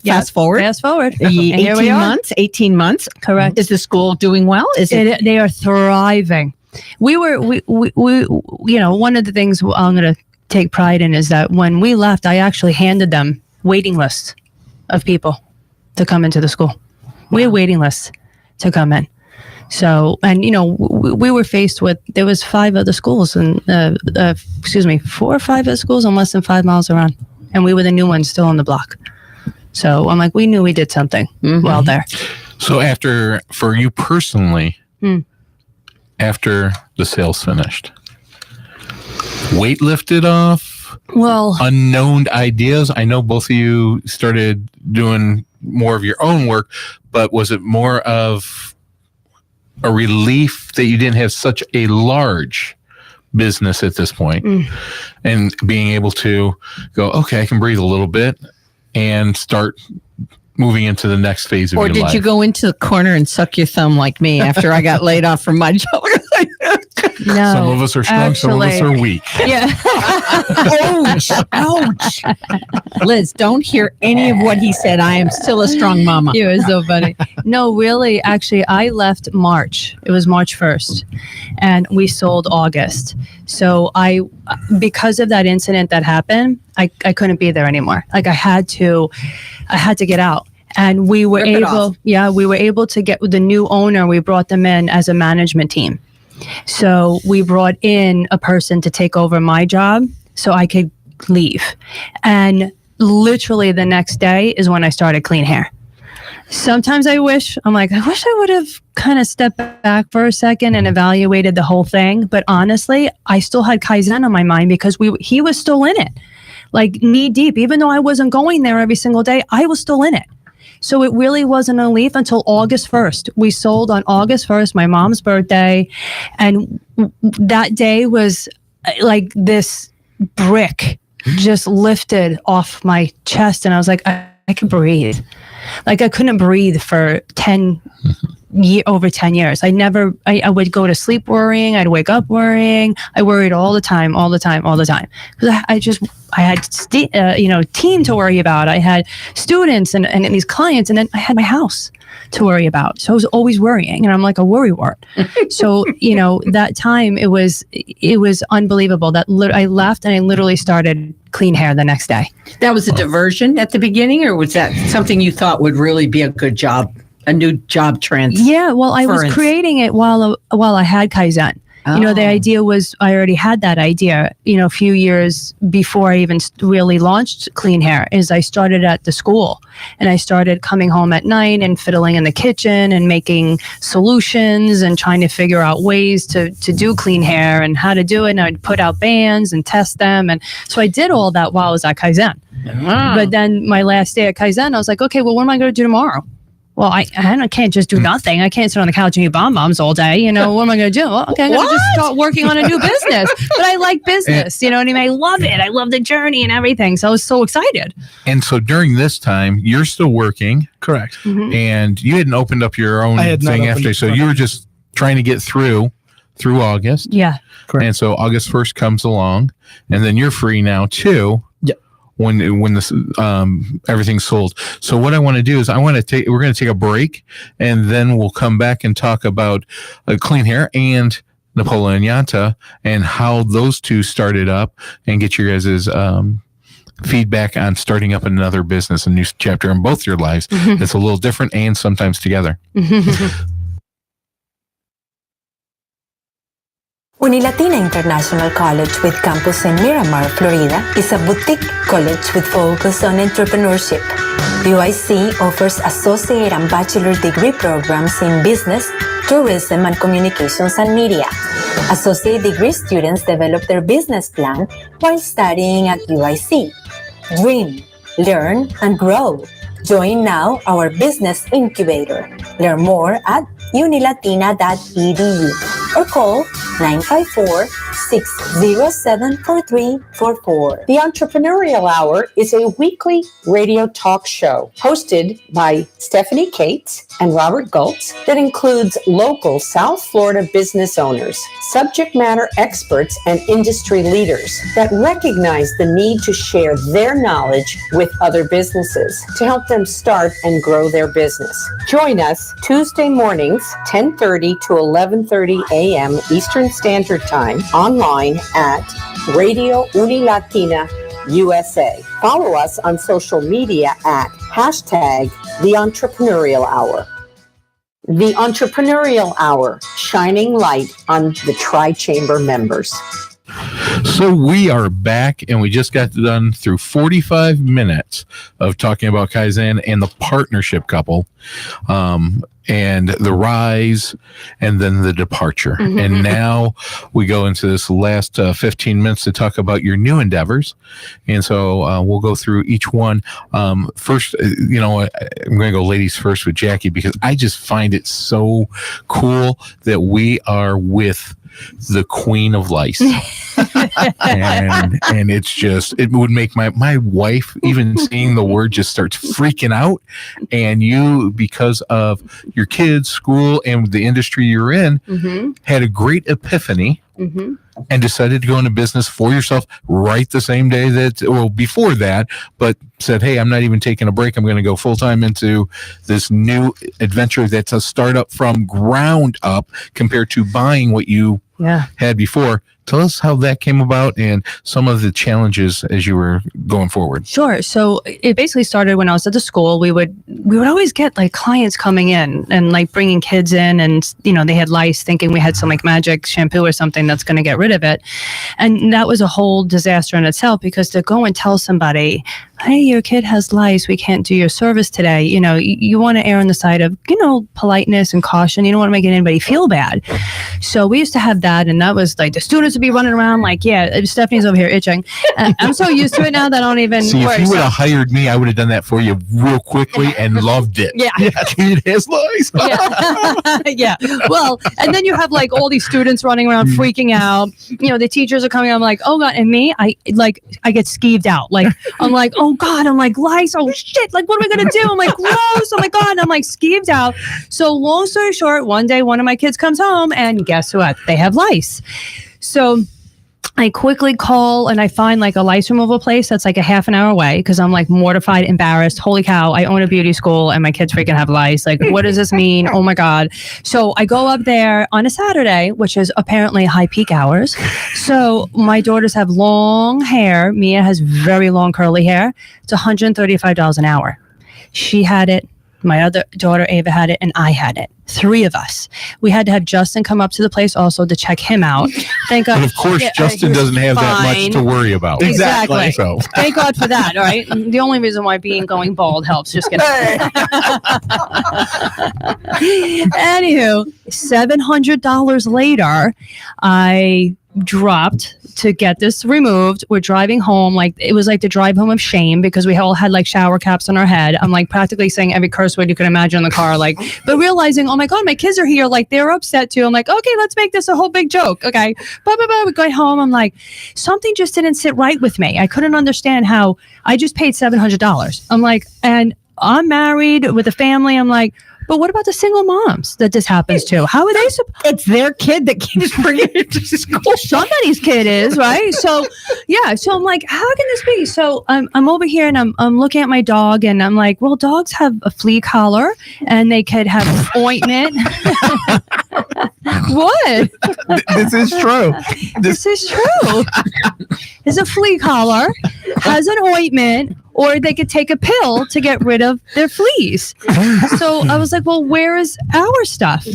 Fast forward. 18 months. Correct. Is the school doing well? They are thriving. We one of the things I'm going to take pride in is that when we left, I actually handed them waiting lists of people to come into the school. We had waiting lists to come in. So, and we were faced with, there was 5 other schools and 4 or 5 other schools in less than 5 miles around, and we were the new ones still on the block. So I'm like, we knew we did something well there. So for you personally, after the sales finished, weight lifted off? Well, unknown ideas? I know both of you started doing more of your own work, but was it more of a relief that you didn't have such a large business at this point and being able to go, okay, I can breathe a little bit and start moving into the next phase of your life? Or did you go into the corner and suck your thumb like me after I got laid off from my job? No, some of us are strong, some of us are weak. Yeah. Ouch. Liz, don't hear any of what he said. I am still a strong mama. You are so funny. No, really, actually, I left March. It was March 1st, and we sold August. So because of that incident that happened, I couldn't be there anymore. Like, I had to get out. And we were able to get with the new owner. We brought them in as a management team. So we brought in a person to take over my job so I could leave. And literally the next day is when I started Clean Hair. Sometimes I wish I would have kind of stepped back for a second and evaluated the whole thing. But honestly, I still had Kaizen on my mind because he was still in it, like knee deep. Even though I wasn't going there every single day, I was still in it. So it really wasn't a relief until August 1st. We sold on August 1st, my mom's birthday. And that day was like this brick just lifted off my chest. And I was like, I could breathe. Like, I couldn't breathe for over 10 years. I would go to sleep worrying. I'd wake up worrying. I worried all the time. Because I had team to worry about. I had students and these clients, and then I had my house to worry about. So I was always worrying, and I'm like a worrywart. So, that time it was unbelievable that I left and I literally started Clean Hair the next day. That was a diversion at the beginning, or was that something you thought would really be a good job? A new job transfer? Yeah, well, I was creating it while I had Kaizen. Oh. The idea was, I already had that idea, a few years before I even really launched Clean Hair. Is I started at the school, and I started coming home at night and fiddling in the kitchen and making solutions and trying to figure out ways to do Clean Hair and how to do it. And I'd put out bands and test them. And so I did all that while I was at Kaizen. But then my last day at Kaizen, I was like, okay, well, what am I going to do tomorrow? well, I can't just do nothing. I can't sit on the couch and eat bombs all day. You know, what am I going to do? Well, okay, I'm going to just start working on a new business. But I like business. You know what I mean? I love it. I love the journey and everything. So I was so excited. And so during this time, you're still working. Correct. And you hadn't opened up your own thing after. So you were just trying to get through August. Yeah. Correct. And so August 1st comes along, and then you're free now too. Yep. When this everything's sold. So what I want to do is we're going to take a break, and then we'll come back and talk about Clean Hair and Napoleon Yanta and how those two started up, and get your guys' feedback on starting up another business, a new chapter in both your lives. It's a little different and sometimes together. Unilatina International College with campus in Miramar, Florida is a boutique college with focus on entrepreneurship. UIC offers associate and bachelor degree programs in business, tourism, and communications and media. Associate degree students develop their business plan while studying at UIC. Dream, learn, and grow. Join now our business incubator. Learn more at unilatina.edu or call 954-607-4344. The Entrepreneurial Hour is a weekly radio talk show hosted by Stephanie Cates and Robert Gultz that includes local South Florida business owners, subject matter experts, and industry leaders that recognize the need to share their knowledge with other businesses to help them start and grow their business. Join us Tuesday mornings, 10:30 to 11:30 a.m. Eastern Standard Time, online at Radio Unilatina USA. Follow us on social media at #The Entrepreneurial Hour. The Entrepreneurial Hour, shining light on the Tri-Chamber members. So we are back, and we just got done through 45 minutes of talking about Kaizen and the partnership couple, and the rise, and then the departure. And now we go into this last 15 minutes to talk about your new endeavors. And so we'll go through each one. First, I'm going to go ladies first with Jackie, because I just find it so cool that we are with the queen of lice. and it's just, it would make my wife, even seeing the word, just starts freaking out. And you, because of your kids, school, and the industry you're in, had a great epiphany and decided to go into business for yourself right the same day before that, but said, hey, I'm not even taking a break. I'm going to go full time into this new adventure that's a startup from ground up compared to buying what you had before. Tell us how that came about and some of the challenges as you were going forward. Sure. So it basically started when I was at the school. We would always get like clients coming in and like bringing kids in, and they had lice, thinking we had some like magic shampoo or something that's going to get rid of it. And that was a whole disaster in itself, because to go and tell somebody, hey, your kid has lice, we can't do your service today. You want to err on the side of, politeness and caution. You don't want to make anybody feel bad. So we used to have that, and that was like the students would be running around like, Stephanie's over here itching. I'm so used to it now that I don't even See, worry. if you would have hired me, I would have done that for you real quickly and loved it. Yeah. Kid has lice. Yeah. Well, and then you have like all these students running around freaking out. The teachers are coming. I'm like, oh God. And me, I get skeeved out. Like, I'm like, oh God, I'm like, lice. Oh shit. Like, what am I going to do? I'm like, gross. Oh my God. I'm like skeeved out. So long story short, one day, one of my kids comes home, and guess what? They have lice. So I quickly call, and I find like a lice removal place that's like a half an hour away, because I'm like mortified, embarrassed. Holy cow, I own a beauty school and my kids freaking have lice. Like, what does this mean? Oh my God. So I go up there on a Saturday, which is apparently high peak hours. So my daughters have long hair. Mia has very long curly hair. It's $135 an hour. She had it. My other daughter, Ava, had it, and I had it. 3 of us. We had to have Justin come up to the place also to check him out. Thank God. But of course, Justin doesn't have that much to worry about. Exactly. So. Thank God for that. All right. The only reason why going bald helps. Just kidding. Anywho, $700 later, I dropped to get this removed. We're driving home. Like, it was like the drive home of shame because we all had like shower caps on our head. I'm like practically saying every curse word you can imagine in the car, like, but realizing, oh my God, my kids are here. Like, they're upset too. I'm like, okay, let's make this a whole big joke. Okay. We go home. I'm like, something just didn't sit right with me. I couldn't understand how I just paid $700. I'm like, and I'm married with a family. I'm like, but what about the single moms that this happens to? How are they? It's their kid that keeps bringing it to school. Somebody's kid is, right? So, yeah. So I'm like, how can this be? So I'm over here and I'm looking at my dog and I'm like, well, dogs have a flea collar and they could have ointment. What? This is true. This is true. It's a flea collar, has an ointment, or they could take a pill to get rid of their fleas. So I was like, well, where is our stuff?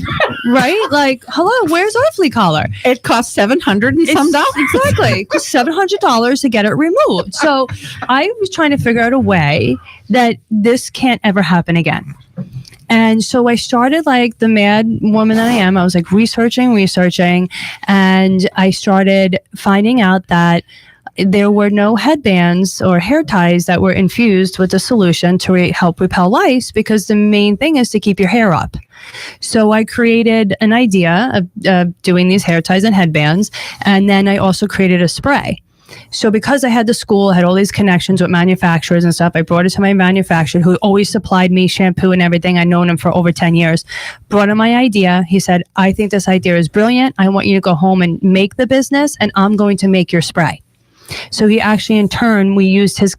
Right? Like, hello, where's our flea collar? It costs $700 and some dollars. Exactly. It costs $700 to get it removed. So I was trying to figure out a way that this can't ever happen again. And so I started like the mad woman that I am. I was like researching, and I started finding out that there were no headbands or hair ties that were infused with the solution to help repel lice, because the main thing is to keep your hair up. So I created an idea of doing these hair ties and headbands, and then I also created a spray. So because I had the school, I had all these connections with manufacturers and stuff, I brought it to my manufacturer who always supplied me shampoo and everything. I'd known him for over 10 years. Brought him my idea. He said, I think this idea is brilliant. I want you to go home and make the business, and I'm going to make your spray. So he actually, in turn, we used his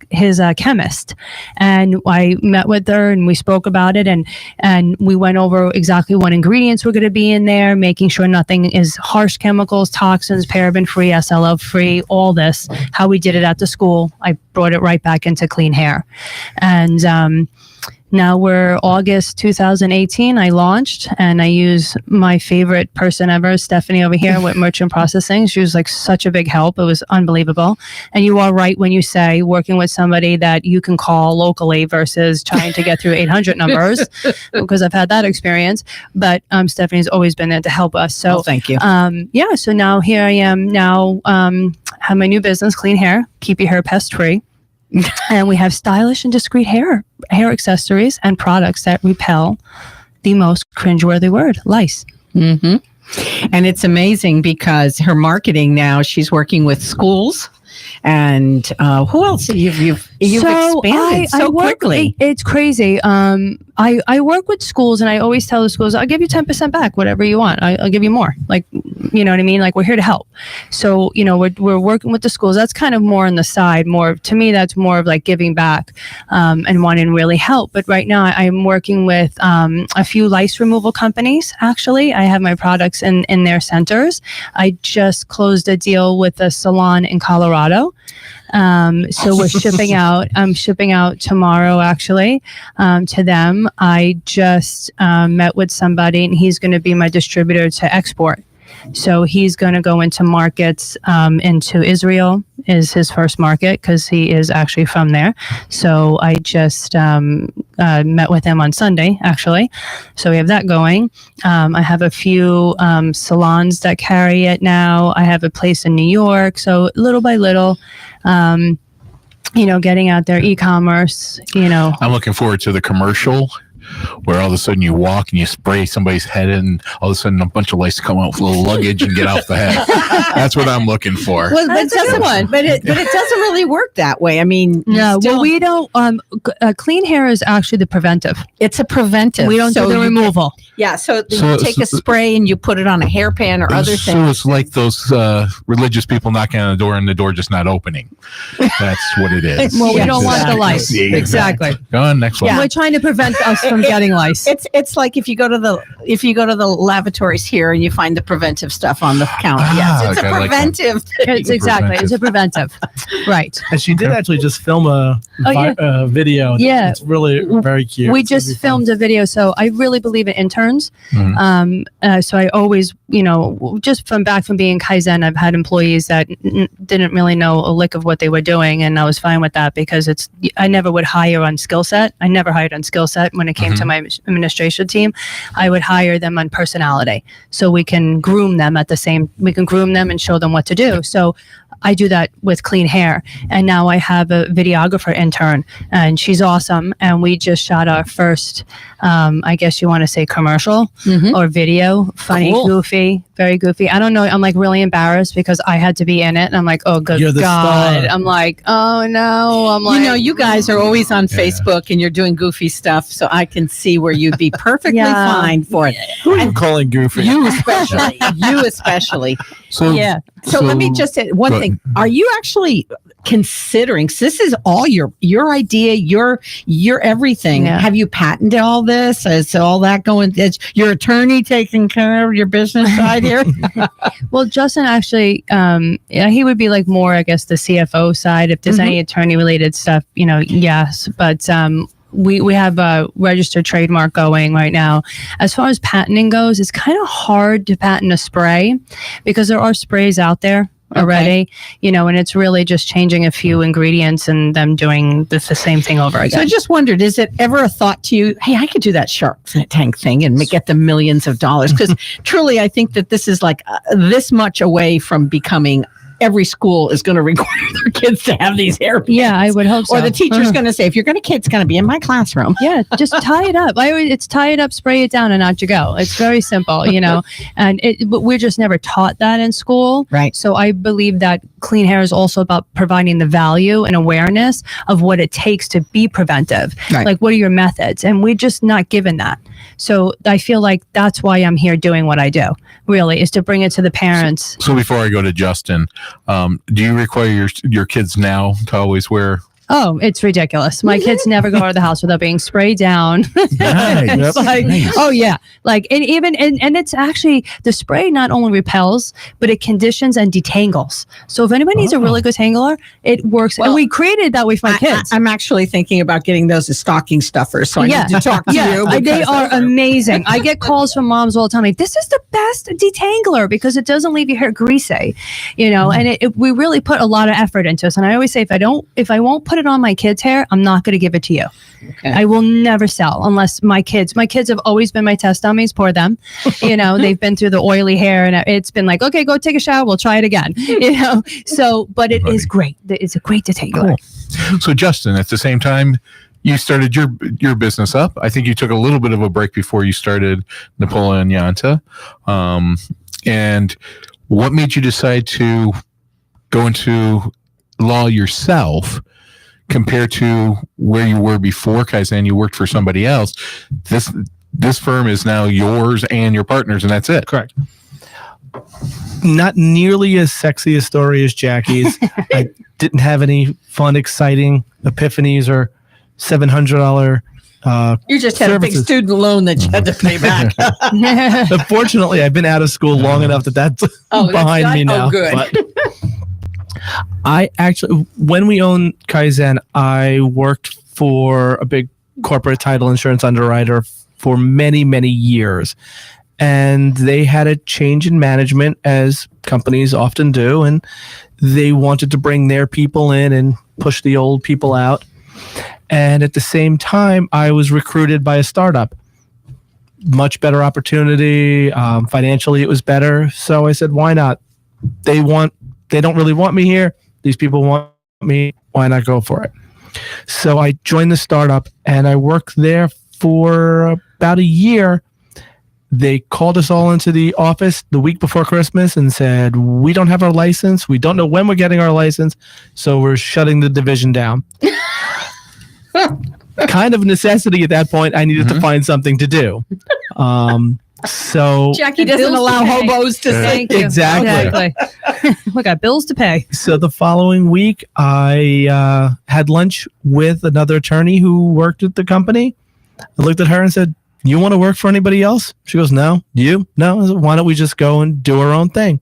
chemist, and I met with her and we spoke about it, and we went over exactly what ingredients were going to be in there, making sure nothing is harsh chemicals, toxins, paraben free, SLO free, all this, how we did it at the school. I brought it right back into clean hair. And now we're August 2018. I launched, and I use my favorite person ever, Stephanie over here with merchant processing. She was like such a big help. It was unbelievable. And you are right when you say working with somebody that you can call locally versus trying to get through 800 numbers, because I've had that experience. But Stephanie's always been there to help us. So thank you. Yeah. So now here I am. Now have my new business, Clean Hair, keep your hair pest free. And we have stylish and discreet hair accessories and products that repel the most cringeworthy word, lice. Mm-hmm. And it's amazing because her marketing now, she's working with schools. And who else? You've expanded so quickly. It's crazy. I work with schools, and I always tell the schools, I'll give you 10% back, whatever you want. I'll give you more. Like, you know what I mean? Like, we're here to help. So, you know, we're working with the schools. That's kind of more on the side. More to me, that's more of like giving back and wanting to really help. But right now, I'm working with a few lice removal companies. Actually, I have my products in their centers. I just closed a deal with a salon in Colorado. So we're shipping out. I'm shipping out tomorrow, actually, to them. I just met with somebody, and he's going to be my distributor to export. So he's going to go into markets, into Israel is his first market, because he is actually from there. So I just met with him on Sunday, actually. So we have that going. I have a few salons that carry it now. I have a place in New York. So little by little, you know, getting out there, e-commerce, you know. I'm looking forward to the commercial where all of a sudden you walk and you spray somebody's head, and all of a sudden a bunch of lice come out with a little luggage and get off the head. That's what I'm looking for. Well, that's a good one. But it doesn't really work that way. I mean, no. Well, we don't. Clean hair is actually the preventive. It's a preventive. We don't do the removal. So you take a spray and you put it on a hairpan or other things. So it's like those religious people knocking on the door and the door just not opening. That's what it is. Well, we don't want the lice. Exactly. Go on, next one. Yeah. We're trying to prevent us from getting lice. It's like if you go to the lavatories here and you find the preventive stuff on the counter. Yes, it's a preventive. It's a preventive. Right. And she did actually just film a video. Yeah. It's really very cute. We just filmed a video. So I really believe in interns. Mm-hmm. So I always, you know, just from being Kaizen, I've had employees that didn't really know a lick of what they were doing. And I was fine with that, because I never would hire on skill set. I never hired on skill set when it came to my administration team. I would hire them on personality. So we can groom them we can groom them and show them what to do. So I do that with clean hair. And now I have a videographer intern, and she's awesome. And we just shot our first, I guess you want to say commercial or video, funny, goofy, very goofy. I don't know. I'm like really embarrassed because I had to be in it. And I'm like, oh, good You're the God. star. I'm like, oh no. I'm like, You know, you guys are always on Facebook and you're doing goofy stuff, so I can see where you'd be perfectly fine for it. Who are you calling goofy? You especially. You especially. So Yeah. So let me just say one thing. Are you actually considering, so this is all your idea, your everything. Yeah. Have you patented all this? Is all that going, is your attorney taking care of your business side here? well, Justin actually, he would be like more, I guess, the CFO side. If there's any attorney related stuff, yes. But we have a registered trademark going right now. As far as patenting goes, it's kind of hard to patent a spray because there are sprays out there already, and it's really just changing a few ingredients and them doing the same thing over again. So I just wondered, is it ever a thought to you, hey, I could do that Shark Tank thing and get the millions of dollars? Because truly, I think that this is like this much away from becoming every school is going to require their kids to have these hairbands. Yeah, I would hope so. Or the teacher's going to say, if you're going to it's going to be in my classroom. Yeah, just tie it up. It's tie it up, spray it down, and out you go. It's very simple, and but we're just never taught that in school. Right. So I believe that clean hair is also about providing the value and awareness of what it takes to be preventive. Right. Like, what are your methods? And we're just not given that. So I feel like that's why I'm here doing what I do, really, is to bring it to the parents. So before I go to Justin, do you require your kids now to always wear? Oh, it's ridiculous. My kids never go out of the house without being sprayed down. It's like, oh yeah. Like, and it's actually, the spray not only repels, but it conditions and detangles. So if anybody needs a really good tangler, it works. Well, and we created it that way for my kids. I'm actually thinking about getting those as stocking stuffers. So I need to talk to you. They are amazing. I get calls from moms all the time. Like, this is the best detangler because it doesn't leave your hair greasy, and we really put a lot of effort into this. And I always say, if I won't put it on my kids' hair, I'm not going to give it to you. Okay. I will never sell unless my kids have always been my test dummies. Poor them. They've been through the oily hair and it's been like, okay, go take a shower. We'll try it again. So, but it is great. It's a great detangler. Cool. So Justin, at the same time, you started your business up. I think you took a little bit of a break before you started Napoleon Yanta. And what made you decide to go into law yourself compared to where you were before Kaizen? You worked for somebody else. This firm is now yours and your partner's, and that's it. Correct. Not nearly as sexy a story as Jackie's. I didn't have any fun, exciting epiphanies or $700 you just had services. a big student loan that you had to pay back. Unfortunately, I've been out of school long enough that's behind me now. Oh, good. But I actually, when we owned Kaizen, I worked for a big corporate title insurance underwriter for many, many years. And they had a change in management, as companies often do. And they wanted to bring their people in and push the old people out. And at the same time, I was recruited by a startup. Much better opportunity. Financially, it was better. So I said, why not? They don't really want me here. These people want me. Why not go for it? So I joined the startup and I worked there for about a year. They called us all into the office the week before Christmas and said, we don't have our license. We don't know when we're getting our license. So we're shutting the division down. Kind of necessity at that point. I needed to find something to do. So Jackie doesn't allow hobos to say. Exactly. We got bills to pay. So the following week, I had lunch with another attorney who worked at the company. I looked at her and said, you want to work for anybody else? She goes, no. You? No. I said, why don't we just go and do our own thing?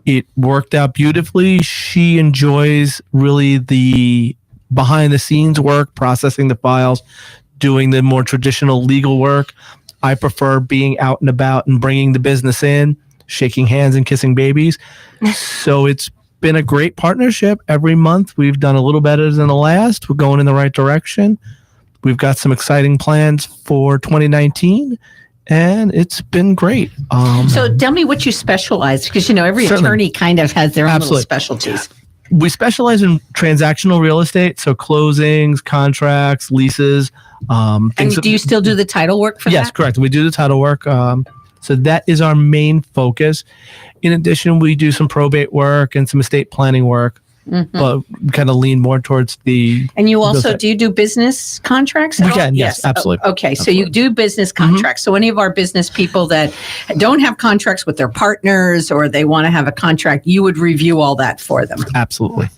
It worked out beautifully. She enjoys really the behind the scenes work, processing the files, doing the more traditional legal work. I prefer being out and about and bringing the business in, shaking hands and kissing babies. So it's been a great partnership. Every month we've done a little better than the last. We're going in the right direction. We've got some exciting plans for 2019. and it's been great. So tell me what you specialize, because every Certainly. attorney kind of has their own little Absolutely. specialties. We specialize in transactional real estate, so closings, contracts, leases. And do you still do the title work for Yes, that? correct. We do the title work. So that is our main focus. In addition, we do some probate work and some estate planning work, but kind of lean more towards the. And you also, do you do business contracts? We can, yes, absolutely. Okay, so you do business contracts. So any of our business people that don't have contracts with their partners or they want to have a contract, you would review all that for them. Absolutely.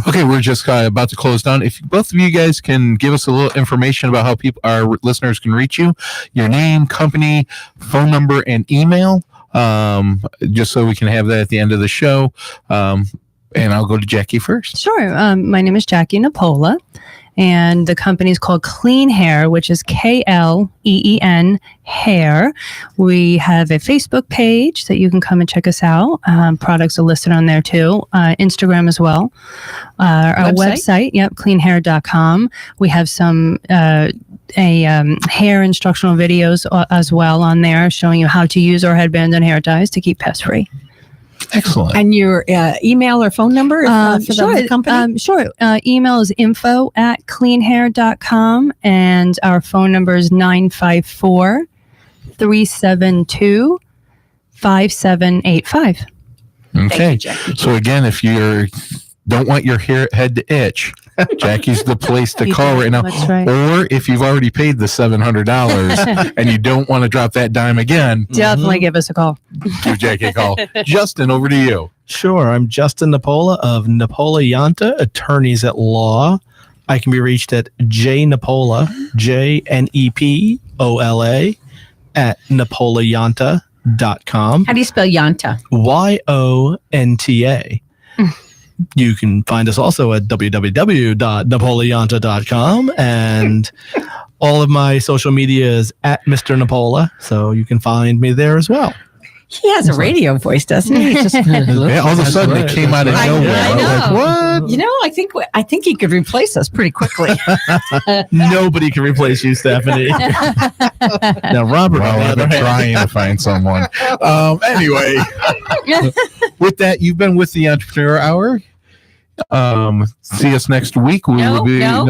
Okay, we're just about to close down. If both of you guys can give us a little information about how our listeners can reach you, your name, company, phone number, and email, just so we can have that at the end of the show. And I'll go to Jackie first. Sure. My name is Jackie Napola, and the company is called Clean Hair, which is KLEEN Hair. We have a Facebook page that you can come and check us out. Products are listed on there too. Instagram as well. Our website, cleanhair.com. We have some hair instructional videos as well on there, showing you how to use our headbands and hair ties to keep pest free. Excellent. And your email or phone number for the company? Sure. Email is info@cleanhair.com, and our phone number is 954-372-5785. Okay. Jackie. So again, if you don't want your head to itch, Jackie's the place to call right now. That's right. Or if you've already paid the $700 and you don't want to drop that dime again, Definitely give us a call. give Jackie a call. Justin, over to you. Sure. I'm Justin Napola of Napola Yanta, Attorneys at Law. I can be reached at jnapola, JNEPOLA, at napolayanta.com. How do you spell Yanta? YONTA. You can find us also at www.napolayanta.com, and all of my social media is at Mr. Napola, so you can find me there as well. He has a radio voice, doesn't he? It's just, Yeah, all of a sudden it came out of I nowhere. I was know. like, what? I think he could replace us pretty quickly. Nobody can replace you, Stephanie. Now, Robert, Well, I've been trying to find someone. Anyway, with that, you've been with the Entrepreneur Hour. See us next week. We will be No.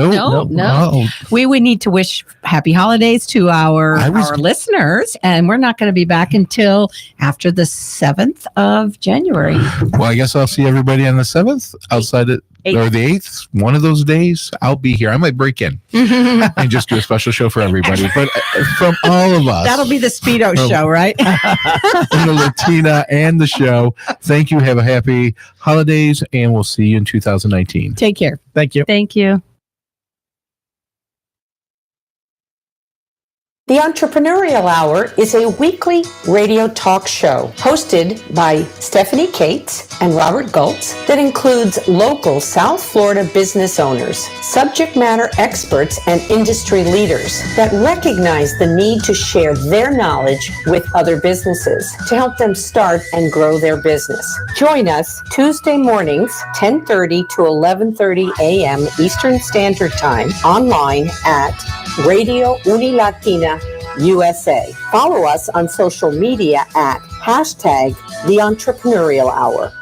Oh, We would need to wish happy holidays to our listeners, and we're not going to be back until after the 7th of January. well, I guess I'll see everybody on the 7th outside it. Or the 8th, one of those days, I'll be here. I might break in and just do a special show for everybody. But from all of us, That'll be the Speedo show, right? and the Latina and the show, thank you. Have a happy holidays, and we'll see you in 2019. Take care. Thank you. Thank you. The Entrepreneurial Hour is a weekly radio talk show hosted by Stephanie Cates and Robert Gultz that includes local South Florida business owners, subject matter experts, and industry leaders that recognize the need to share their knowledge with other businesses to help them start and grow their business. Join us Tuesday mornings, 10:30 to 11:30 a.m. Eastern Standard Time, online at Radio Unilatina USA. Follow us on social media at #The Entrepreneurial Hour.